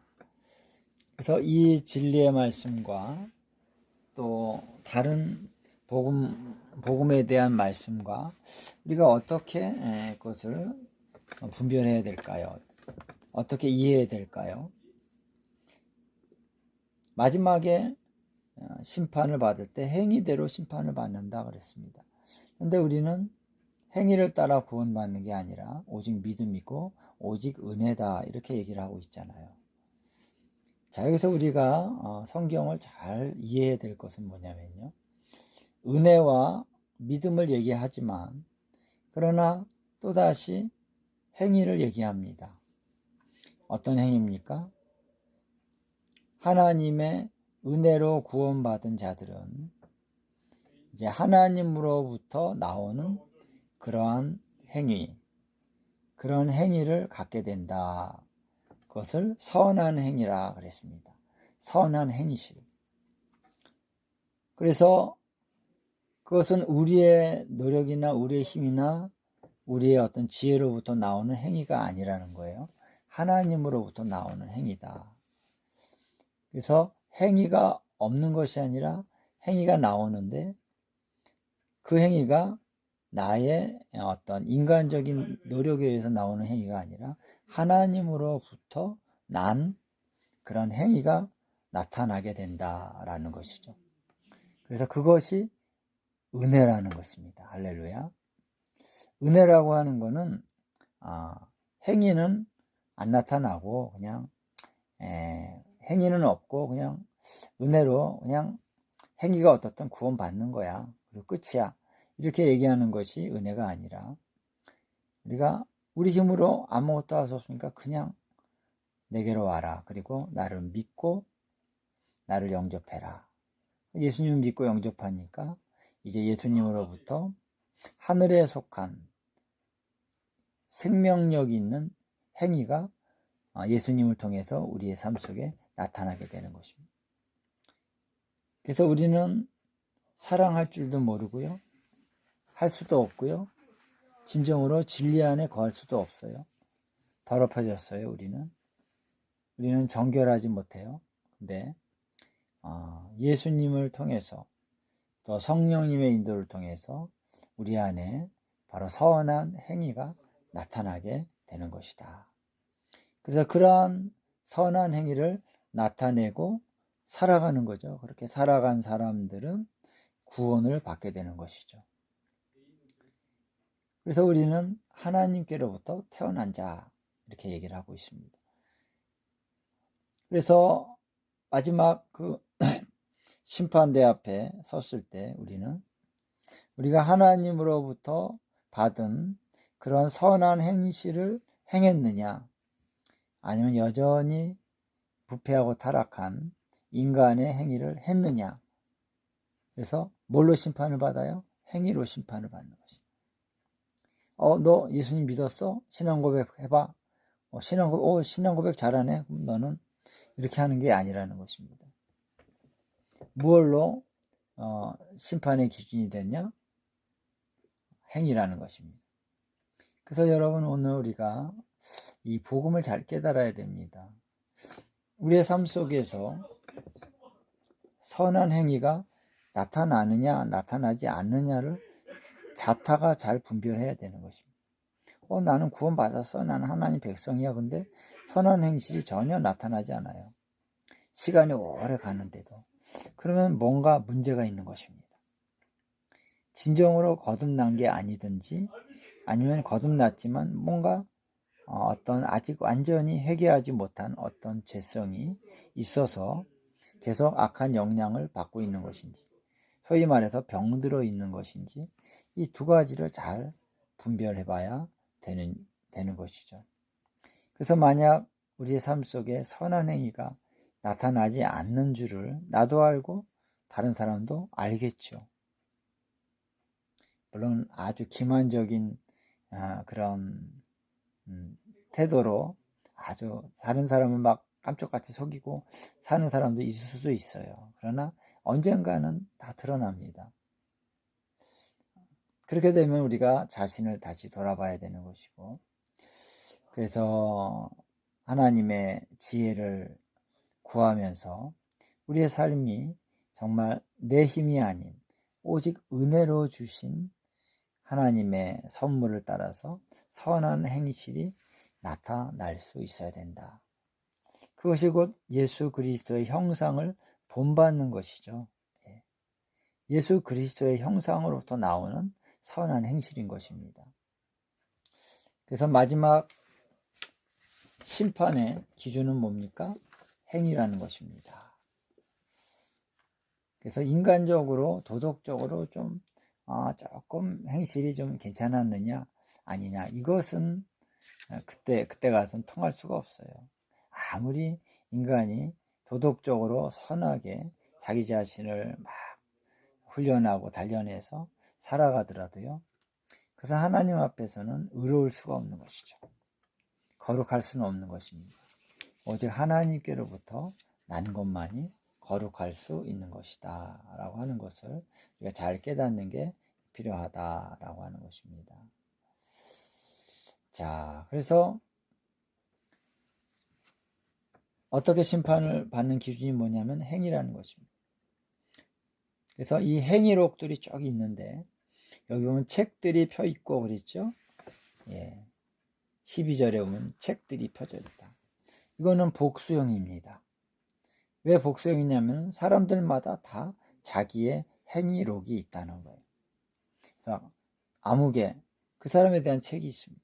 그래서 이 진리의 말씀과 또 다른 복음에 대한 말씀과 우리가 어떻게 그것을 분별해야 될까요? 어떻게 이해해야 될까요? 마지막에 심판을 받을 때 행위대로 심판을 받는다 그랬습니다. 그런데 우리는 행위를 따라 구원받는 게 아니라 오직 믿음이고 오직 은혜다, 이렇게 얘기를 하고 있잖아요. 자, 여기서 우리가 성경을 잘 이해해야 될 것은 뭐냐면요, 은혜와 믿음을 얘기하지만 그러나 또다시 행위를 얘기합니다. 어떤 행위입니까? 하나님의 은혜로 구원받은 자들은 이제 하나님으로부터 나오는 그러한 행위, 그런 행위를 갖게 된다. 그것을 선한 행위라 그랬습니다. 선한 행실. 그래서 그것은 우리의 노력이나 우리의 힘이나 우리의 어떤 지혜로부터 나오는 행위가 아니라는 거예요. 하나님으로부터 나오는 행위다. 그래서 행위가 없는 것이 아니라 행위가 나오는데 그 행위가 나의 어떤 인간적인 노력에 의해서 나오는 행위가 아니라 하나님으로부터 난 그런 행위가 나타나게 된다라는 것이죠. 그래서 그것이 은혜라는 것입니다. 할렐루야. 은혜라고 하는 거는 행위는 안 나타나고 그냥 행위는 없고 그냥 은혜로 그냥 행위가 어떻든 구원받는 거야. 그리고 끝이야. 이렇게 얘기하는 것이 은혜가 아니라 우리가 우리 힘으로 아무것도 할 수 없으니까 그냥 내게로 와라. 그리고 나를 믿고 나를 영접해라. 예수님을 믿고 영접하니까 이제 예수님으로부터 하늘에 속한 생명력 있는 행위가 예수님을 통해서 우리의 삶 속에 나타나게 되는 것입니다. 그래서 우리는 사랑할 줄도 모르고요, 할 수도 없고요, 진정으로 진리 안에 거할 수도 없어요. 더럽혀졌어요. 우리는 정결하지 못해요. 근데 예수님을 통해서 또 성령님의 인도를 통해서 우리 안에 바로 선한 행위가 나타나게 되는 것이다. 그래서 그러한 선한 행위를 나타내고 살아가는 거죠. 그렇게 살아간 사람들은 구원을 받게 되는 것이죠. 그래서 우리는 하나님께로부터 태어난 자, 이렇게 얘기를 하고 있습니다. 그래서 마지막 그 심판대 앞에 섰을 때 우리가 하나님으로부터 받은 그런 선한 행실을 행했느냐, 아니면 여전히 부패하고 타락한 인간의 행위를 했느냐. 그래서 뭘로 심판을 받아요? 행위로 심판을 받는 것이죠. 너 예수님 믿었어? 신앙 고백 해봐. 신앙 고백 잘하네? 그럼 너는 이렇게 하는 게 아니라는 것입니다. 무엇로 심판의 기준이 됐냐? 행위라는 것입니다. 그래서 여러분, 오늘 우리가 이 복음을 잘 깨달아야 됩니다. 우리의 삶 속에서 선한 행위가 나타나느냐 나타나지 않느냐를 자타가 잘 분별해야 되는 것입니다. 나는 구원받았어. 나는 하나님 백성이야. 근데 선한 행실이 전혀 나타나지 않아요. 시간이 오래 가는데도. 그러면 뭔가 문제가 있는 것입니다. 진정으로 거듭난 게 아니든지, 아니면 거듭났지만 뭔가 어떤 아직 완전히 회개하지 못한 어떤 죄성이 있어서 계속 악한 영향을 받고 있는 것인지, 소위 말해서 병들어 있는 것인지, 이 두 가지를 잘 분별해 봐야 되는 것이죠. 그래서 만약 우리의 삶 속에 선한 행위가 나타나지 않는 줄을 나도 알고 다른 사람도 알겠죠. 물론 아주 기만적인 그런 태도로 아주 다른 사람을 막 깜짝같이 속이고 사는 사람도 있을 수도 있어요. 그러나 언젠가는 다 드러납니다. 그렇게 되면 우리가 자신을 다시 돌아봐야 되는 것이고, 그래서 하나님의 지혜를 구하면서 우리의 삶이 정말 내 힘이 아닌 오직 은혜로 주신 하나님의 선물을 따라서 선한 행실이 나타날 수 있어야 된다. 그것이 곧 예수 그리스도의 형상을 본받는 것이죠. 예수 그리스도의 형상으로부터 나오는 선한 행실인 것입니다. 그래서 마지막 심판의 기준은 뭡니까? 행위라는 것입니다. 그래서 인간적으로 도덕적으로 좀 조금 행실이 좀 괜찮았느냐 아니냐, 이것은 그때 가서는 통할 수가 없어요. 아무리 인간이 도덕적으로 선하게 자기 자신을 막 훈련하고 단련해서 살아가더라도요, 그래서 하나님 앞에서는 의로울 수가 없는 것이죠. 거룩할 수는 없는 것입니다. 오직 하나님께로부터 난 것만이 거룩할 수 있는 것이다 라고 하는 것을 우리가 잘 깨닫는 게 필요하다라고 하는 것입니다. 자, 그래서 어떻게 심판을 받는 기준이 뭐냐면 행위라는 것입니다. 그래서 이 행위록들이 쭉 있는데, 여기 보면 책들이 펴 있고 그랬죠? 12절에 보면 책들이 펴져 있다. 이거는 복수형입니다. 왜 복수형이냐면 사람들마다 다 자기의 행위록이 있다는 거예요. 그래서 아무개 그 사람에 대한 책이 있습니다.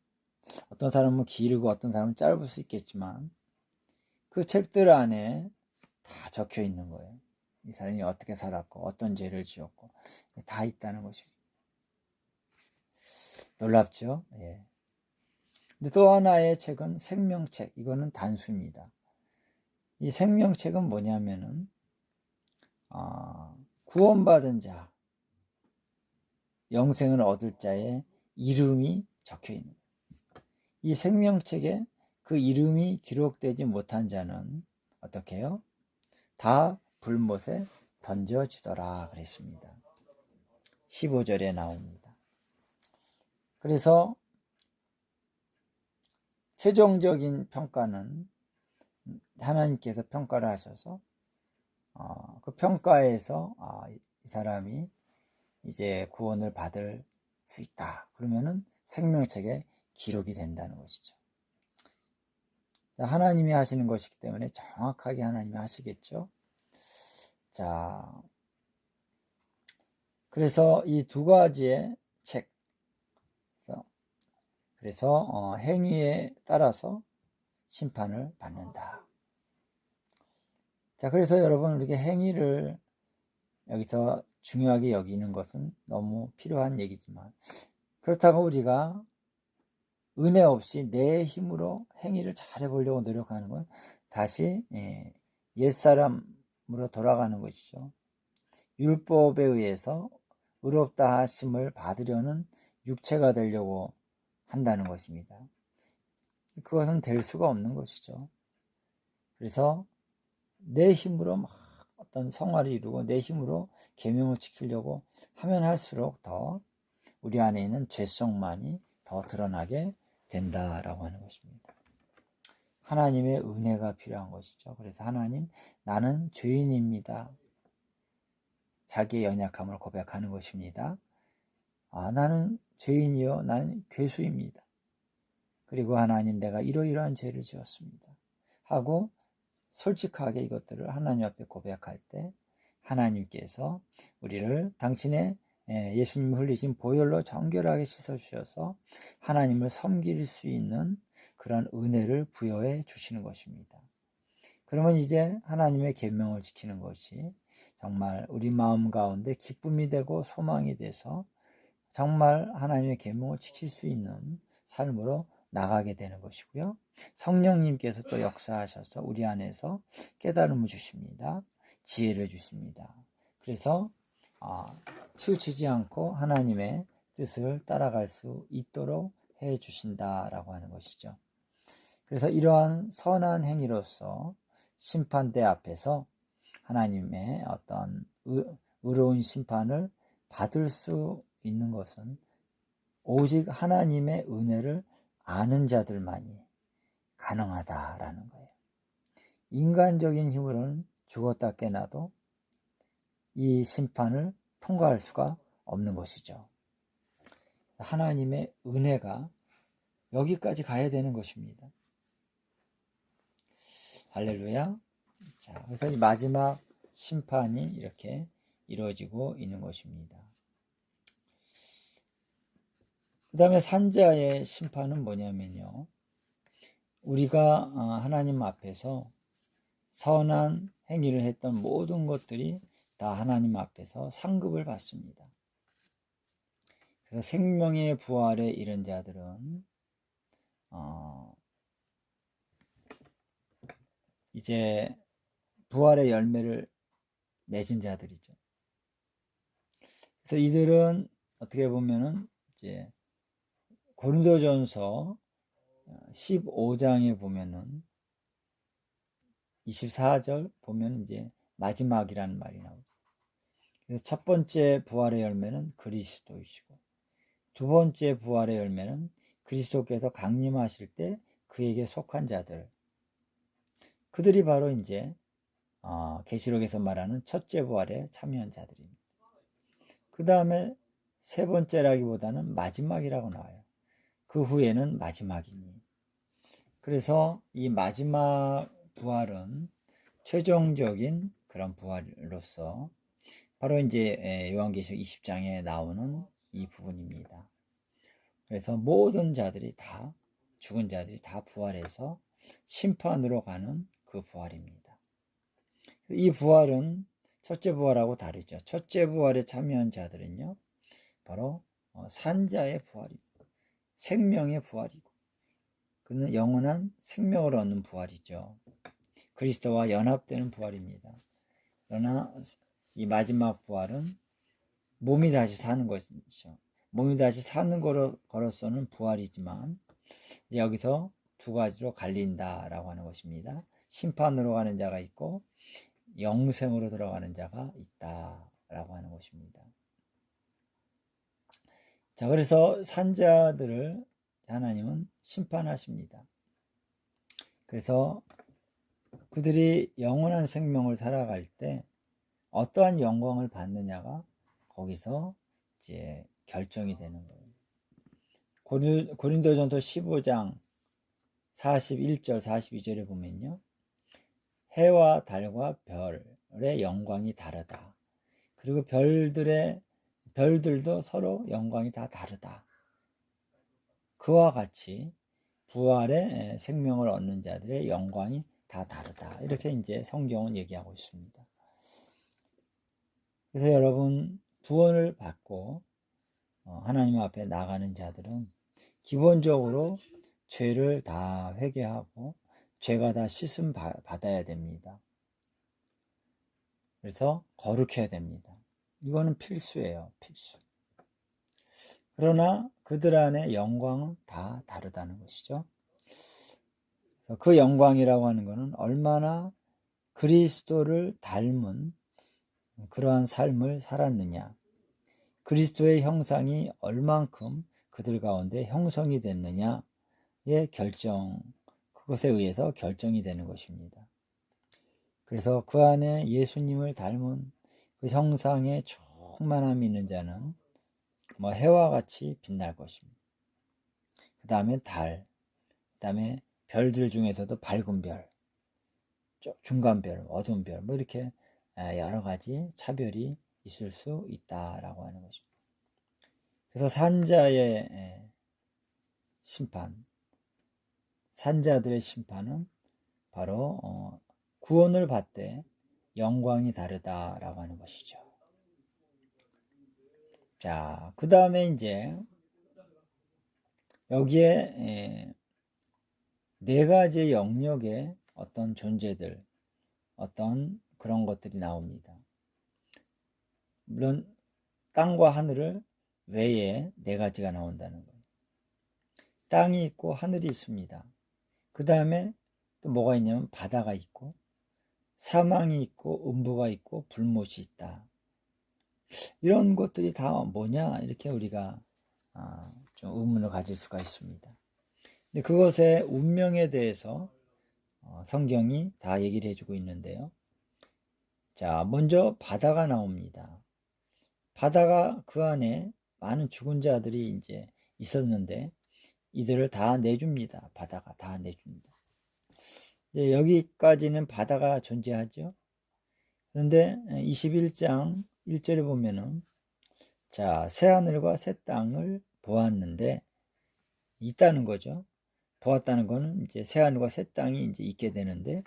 어떤 사람은 길고 어떤 사람은 짧을 수 있겠지만 그 책들 안에 다 적혀 있는 거예요. 이 사람이 어떻게 살았고 어떤 죄를 지었고 다 있다는 것입니다. 놀랍죠? 근데 또 하나의 책은 생명책, 이거는 단수입니다. 이 생명책은 뭐냐면은 구원받은 자, 영생을 얻을 자의 이름이 적혀 있는 거예요. 이 생명책에 그 이름이 기록되지 못한 자는 어떻게 해요? 다 불못에 던져지더라 그랬습니다. 15절에 나옵니다. 그래서 최종적인 평가는 하나님께서 평가를 하셔서 그 평가에서 이 사람이 이제 구원을 받을 수 있다. 그러면은 생명책에 기록이 된다는 것이죠. 하나님이 하시는 것이기 때문에 정확하게 하나님이 하시겠죠. 자, 그래서 이 두 가지의 책, 그래서 행위에 따라서 심판을 받는다. 자, 그래서 여러분, 우리가 행위를 여기서 중요하게 여기는 것은 너무 필요한 얘기지만, 그렇다고 우리가 은혜 없이 내 힘으로 행위를 잘해보려고 노력하는 건 다시 옛사람으로 돌아가는 것이죠. 율법에 의해서 의롭다 하심을 받으려는 육체가 되려고 한다는 것입니다. 그것은 될 수가 없는 것이죠. 그래서 내 힘으로 막 어떤 성화를 이루고 내 힘으로 계명을 지키려고 하면 할수록 더 우리 안에 있는 죄성만이 더 드러나게 된다라고 하는 것입니다. 하나님의 은혜가 필요한 것이죠. 그래서 하나님, 나는 죄인입니다. 자기의 연약함을 고백하는 것입니다. 나는 죄인이요, 나는 괴수입니다. 그리고 하나님, 내가 이러이러한 죄를 지었습니다 하고 솔직하게 이것들을 하나님 앞에 고백할 때 하나님께서 우리를 당신의 예수님 흘리신 보혈로 정결하게 씻어주셔서 하나님을 섬길 수 있는 그런 은혜를 부여해 주시는 것입니다. 그러면 이제 하나님의 계명을 지키는 것이 정말 우리 마음 가운데 기쁨이 되고 소망이 돼서 정말 하나님의 계명을 지킬 수 있는 삶으로 나가게 되는 것이고요. 성령님께서 또 역사하셔서 우리 안에서 깨달음을 주십니다. 지혜를 주십니다. 그래서 치우치지 않고 하나님의 뜻을 따라갈 수 있도록 해 주신다라고 하는 것이죠. 그래서 이러한 선한 행위로서 심판대 앞에서 하나님의 어떤 의로운 심판을 받을 수 있는 것은 오직 하나님의 은혜를 아는 자들만이 가능하다라는 거예요. 인간적인 힘으로는 죽었다 깨나도 이 심판을 통과할 수가 없는 것이죠. 하나님의 은혜가 여기까지 가야 되는 것입니다. 할렐루야. 자, 그래서 이 마지막 심판이 이렇게 이루어지고 있는 것입니다. 그 다음에 산자의 심판은 뭐냐면요. 우리가 하나님 앞에서 선한 행위를 했던 모든 것들이 다 하나님 앞에서 상급을 받습니다. 그래서 생명의 부활에 이른 자들은 이제 부활의 열매를 맺은 자들이죠. 그래서 이들은 어떻게 보면은 이제 고린도전서 15장에 보면은 24절 보면 이제 마지막이라는 말이 나오죠. 그래서 첫 번째 부활의 열매는 그리스도이시고 두 번째 부활의 열매는 그리스도께서 강림하실 때 그에게 속한 자들, 그들이 바로 이제 계시록에서 말하는 첫째 부활에 참여한 자들입니다. 그 다음에 세 번째라기보다는 마지막이라고 나와요. 그 후에는 마지막이니. 그래서 이 마지막 부활은 최종적인 그런 부활로서 바로 이제 요한계시록 20장에 나오는 이 부분입니다. 그래서 모든 자들이 다, 죽은 자들이 다 부활해서 심판으로 가는 그 부활입니다. 이 부활은 첫째 부활하고 다르죠. 첫째 부활에 참여한 자들은요, 바로 산자의 부활이고 생명의 부활이고 그는 영원한 생명을 얻는 부활이죠. 그리스도와 연합되는 부활입니다. 그러나 이 마지막 부활은 몸이 다시 사는 것이죠. 몸이 다시 사는 거로서는 부활이지만 이제 여기서 두 가지로 갈린다라고 하는 것입니다. 심판으로 가는 자가 있고 영생으로 들어가는 자가 있다라고 하는 것입니다. 자, 그래서 산자들을 하나님은 심판하십니다. 그래서 그들이 영원한 생명을 살아갈 때 어떠한 영광을 받느냐가 거기서 이제 결정이 되는 거예요. 고린도전서 15장 41절 42절에 보면요. 해와 달과 별의 영광이 다르다. 그리고 별들도 서로 영광이 다 다르다. 그와 같이 부활의 생명을 얻는 자들의 영광이 다 다르다. 이렇게 이제 성경은 얘기하고 있습니다. 그래서 여러분 구원을 받고 하나님 앞에 나가는 자들은 기본적으로 죄를 다 회개하고 죄가 다 씻음 받아야 됩니다. 그래서 거룩해야 됩니다. 이거는 필수예요. 필수. 그러나 그들 안에 영광은 다 다르다는 것이죠. 그래서 그 영광이라고 하는 것은 얼마나 그리스도를 닮은 그러한 삶을 살았느냐, 그리스도의 형상이 얼만큼 그들 가운데 형성이 됐느냐의 그것에 의해서 결정이 되는 것입니다. 그래서 그 안에 예수님을 닮은 그 형상의 충만함이 있는 자는 해와 같이 빛날 것입니다. 그 다음에 달, 그 다음에 별들 중에서도 밝은 별, 중간 별, 어두운 별, 이렇게 여러 가지 차별이 있을 수 있다라고 하는 것입니다. 그래서 산자의 심판, 산자들의 심판은 바로 구원을 받되 영광이 다르다라고 하는 것이죠. 자, 그 다음에 이제 여기에 네 가지 영역의 어떤 존재들, 어떤 그런 것들이 나옵니다. 물론 땅과 하늘을 외에 네 가지가 나온다는 거예요. 땅이 있고 하늘이 있습니다. 그 다음에 또 뭐가 있냐면 바다가 있고 사망이 있고 음부가 있고 불못이 있다. 이런 것들이 다 뭐냐 이렇게 우리가 좀 의문을 가질 수가 있습니다. 근데 그것의 운명에 대해서 성경이 다 얘기를 해주고 있는데요. 자, 먼저 바다가 나옵니다. 바다가 그 안에 많은 죽은 자들이 이제 있었는데 이들을 다 내줍니다. 바다가 다 내줍니다. 이제 여기까지는 바다가 존재하죠. 그런데 21장 1절에 보면은 자, 새 하늘과 새 땅을 보았는데 있다는 거죠. 보았다는 거는 이제 새 하늘과 새 땅이 이제 있게 되는데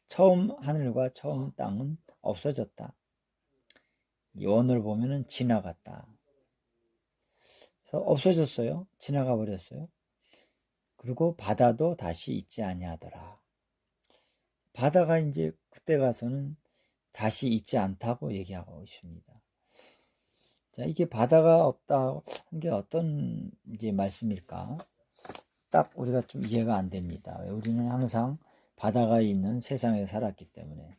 처음 하늘과 처음 땅은 없어졌다. 이 원어를 보면은 지나갔다. 그래서 없어졌어요. 지나가 버렸어요. 그리고 바다도 다시 있지 아니하더라. 바다가 이제 그때 가서는 다시 있지 않다고 얘기하고 있습니다. 자, 이게 바다가 없다 하는 게 어떤 이제 말씀일까? 딱 우리가 좀 이해가 안 됩니다. 우리는 항상 바다가 있는 세상에 살았기 때문에.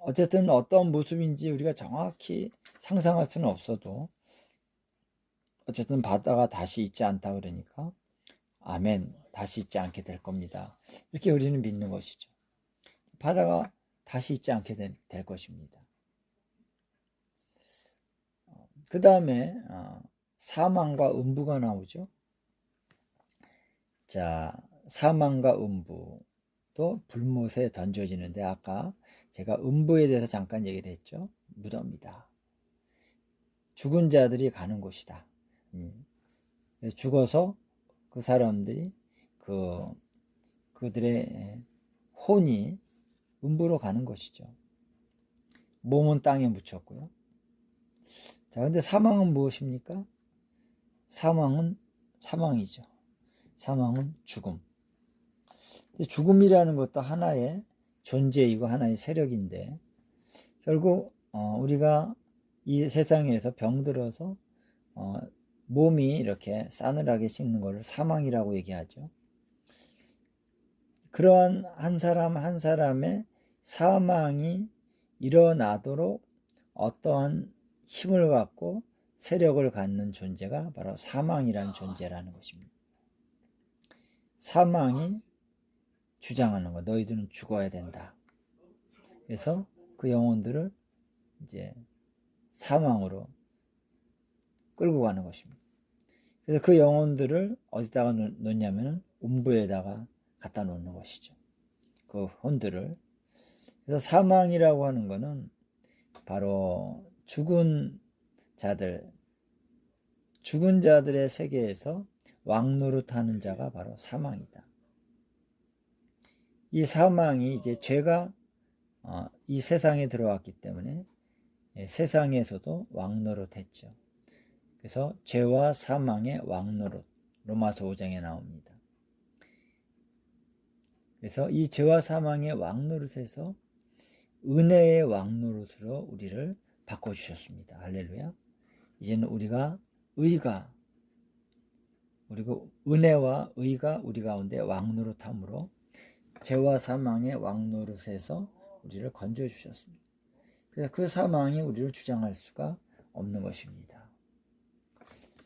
어쨌든 어떤 모습인지 우리가 정확히 상상할 수는 없어도 어쨌든 바다가 다시 있지 않다 그러니까 아멘, 다시 있지 않게 될 겁니다. 이렇게 우리는 믿는 것이죠. 바다가 다시 있지 않게 될 것입니다. 그 다음에 사망과 음부가 나오죠. 자, 사망과 음부도 불못에 던져지는데 아까 제가 음부에 대해서 잠깐 얘기를 했죠. 무덤이다. 죽은 자들이 가는 곳이다. 죽어서 그 사람들이 그들의 혼이 음부로 가는 것이죠. 몸은 땅에 묻혔고요. 자, 근데 사망은 무엇입니까? 사망은 사망이죠. 사망은 죽음. 죽음이라는 것도 하나의 존재이고 하나의 세력인데 결국 우리가 이 세상에서 병들어서 몸이 이렇게 싸늘하게 식는 것을 사망이라고 얘기하죠. 그러한 한 사람 한 사람의 사망이 일어나도록 어떠한 힘을 갖고 세력을 갖는 존재가 바로 사망이라는 존재라는 것입니다. 사망이 주장하는 것, 너희들은 죽어야 된다. 그래서 그 영혼들을 이제 사망으로 끌고 가는 것입니다. 그래서 그 영혼들을 어디다가 놓냐면은 음부에다가 갖다 놓는 것이죠. 그 혼들을. 그래서 사망이라고 하는 것은 바로 죽은 자들의 세계에서 왕노릇하는 자가 바로 사망이다. 이 사망이 이제 죄가 이 세상에 들어왔기 때문에 세상에서도 왕노릇했죠. 그래서 죄와 사망의 왕노릇, 로마서 5장에 나옵니다. 그래서 이 죄와 사망의 왕노릇에서 은혜의 왕노릇으로 우리를 바꿔주셨습니다. 할렐루야. 이제는 그리고 은혜와 의가 우리 가운데 왕노릇함으로 죄와 사망의 왕노릇에서 우리를 건져주셨습니다. 그래서 그 사망이 우리를 주장할 수가 없는 것입니다.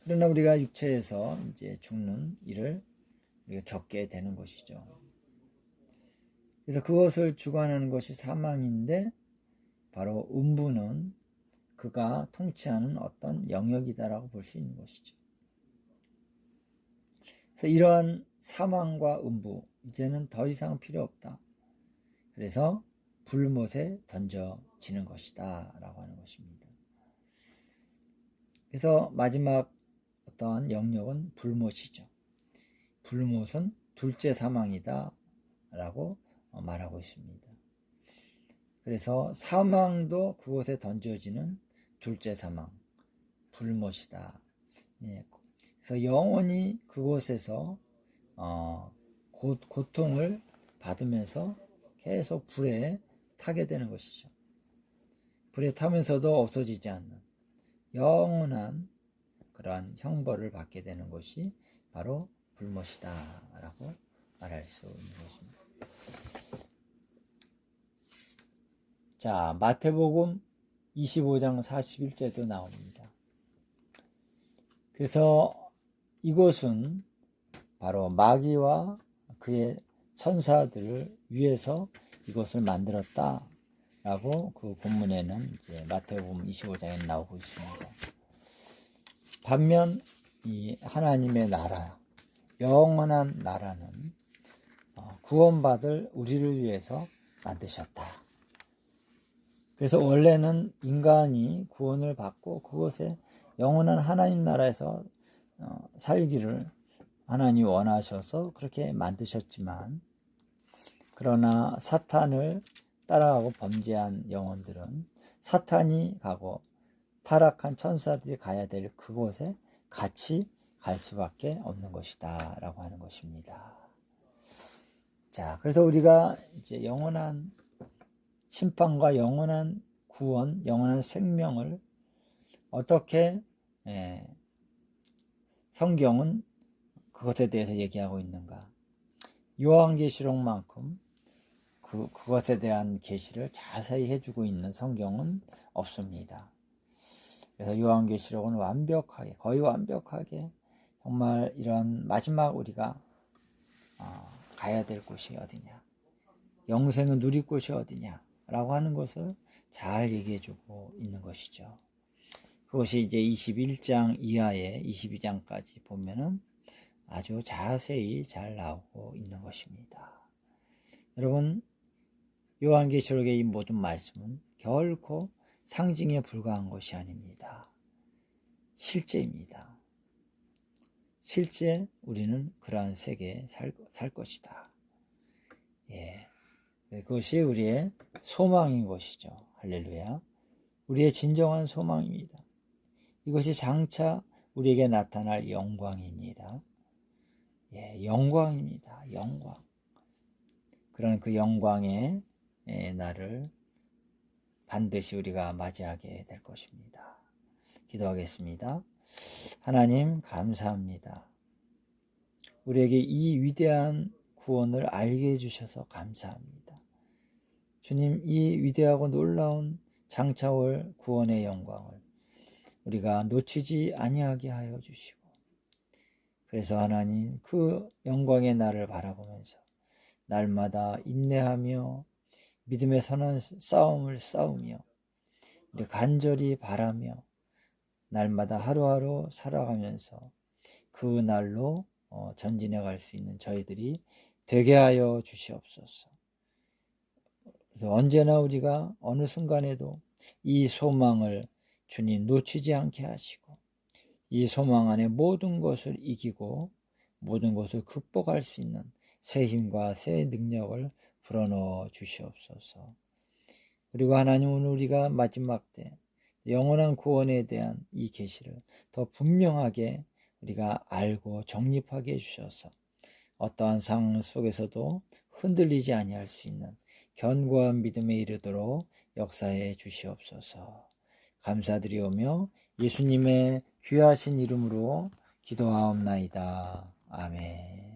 그러나 우리가 육체에서 이제 죽는 일을 우리가 겪게 되는 것이죠. 그래서 그것을 주관하는 것이 사망인데 바로 음부는 그가 통치하는 어떤 영역이다라고 볼 수 있는 것이죠. 그래서 이러한 사망과 음부 이제는 더 이상 필요 없다. 그래서 불못에 던져지는 것이다 라고 하는 것입니다. 그래서 마지막 어떠한 영역은 불못이죠. 불못은 둘째 사망이다 라고 말하고 있습니다. 그래서 사망도 그곳에 던져지는 둘째 사망, 불못이다. 그래서 영원히 그곳에서 고통을 받으면서 계속 불에 타게 되는 것이죠. 불에 타면서도 없어지지 않는 영원한 그러한 형벌을 받게 되는 것이 바로 불못이다 라고 말할 수 있는 것입니다. 자, 마태복음 25장 41절도 나옵니다. 그래서 이곳은 바로 마귀와 그의 천사들을 위해서 이곳을 만들었다 라고 그 본문에는 이제 마태복음 25장에 나오고 있습니다. 반면 이 하나님의 나라, 영원한 나라는 구원받을 우리를 위해서 만드셨다. 그래서 원래는 인간이 구원을 받고 그곳에 영원한 하나님 나라에서 살기를 하나님이 원하셔서 그렇게 만드셨지만, 그러나 사탄을 따라가고 범죄한 영혼들은 사탄이 가고 타락한 천사들이 가야 될 그곳에 같이 갈 수밖에 없는 것이다 라고 하는 것입니다. 자, 그래서 우리가 이제 영원한 심판과 영원한 구원, 영원한 생명을 어떻게 성경은 그것에 대해서 얘기하고 있는가? 요한계시록만큼 그것에 대한 계시를 자세히 해주고 있는 성경은 없습니다. 그래서 요한계시록은 완벽하게, 거의 완벽하게 정말 이런 마지막 우리가 가야 될 곳이 어디냐, 영생을 누릴 곳이 어디냐 라고 하는 것을 잘 얘기해주고 있는 것이죠. 그것이 이제 21장 이하에 22장까지 보면은 아주 자세히 잘 나오고 있는 것입니다. 여러분, 요한계시록의 이 모든 말씀은 결코 상징에 불과한 것이 아닙니다. 실제입니다. 실제 우리는 그러한 세계에 살 것이다. 예, 그것이 우리의 소망인 것이죠. 할렐루야. 우리의 진정한 소망입니다. 이것이 장차 우리에게 나타날 영광입니다. 예, 영광입니다. 영광. 그런 그 영광의 날을 반드시 우리가 맞이하게 될 것입니다. 기도하겠습니다. 하나님, 감사합니다. 우리에게 이 위대한 구원을 알게 해주셔서 감사합니다. 주님, 이 위대하고 놀라운 장차올 구원의 영광을 우리가 놓치지 아니하게 하여 주시고, 그래서 하나님, 그 영광의 날을 바라보면서 날마다 인내하며 믿음의 선한 싸움을 싸우며 우리 간절히 바라며 날마다 하루하루 살아가면서 그 날로 전진해 갈 수 있는 저희들이 되게 하여 주시옵소서. 그래서 언제나 우리가 어느 순간에도 이 소망을 주님 놓치지 않게 하시고, 이 소망 안에 모든 것을 이기고 모든 것을 극복할 수 있는 새 힘과 새 능력을 불어넣어 주시옵소서. 그리고 하나님, 오늘 우리가 마지막 때 영원한 구원에 대한 이 계시를 더 분명하게 우리가 알고 정립하게 해주셔서 어떠한 상황 속에서도 흔들리지 아니할 수 있는 견고한 믿음에 이르도록 역사해 주시옵소서. 감사드리오며 예수님의 귀하신 이름으로 기도하옵나이다. 아멘.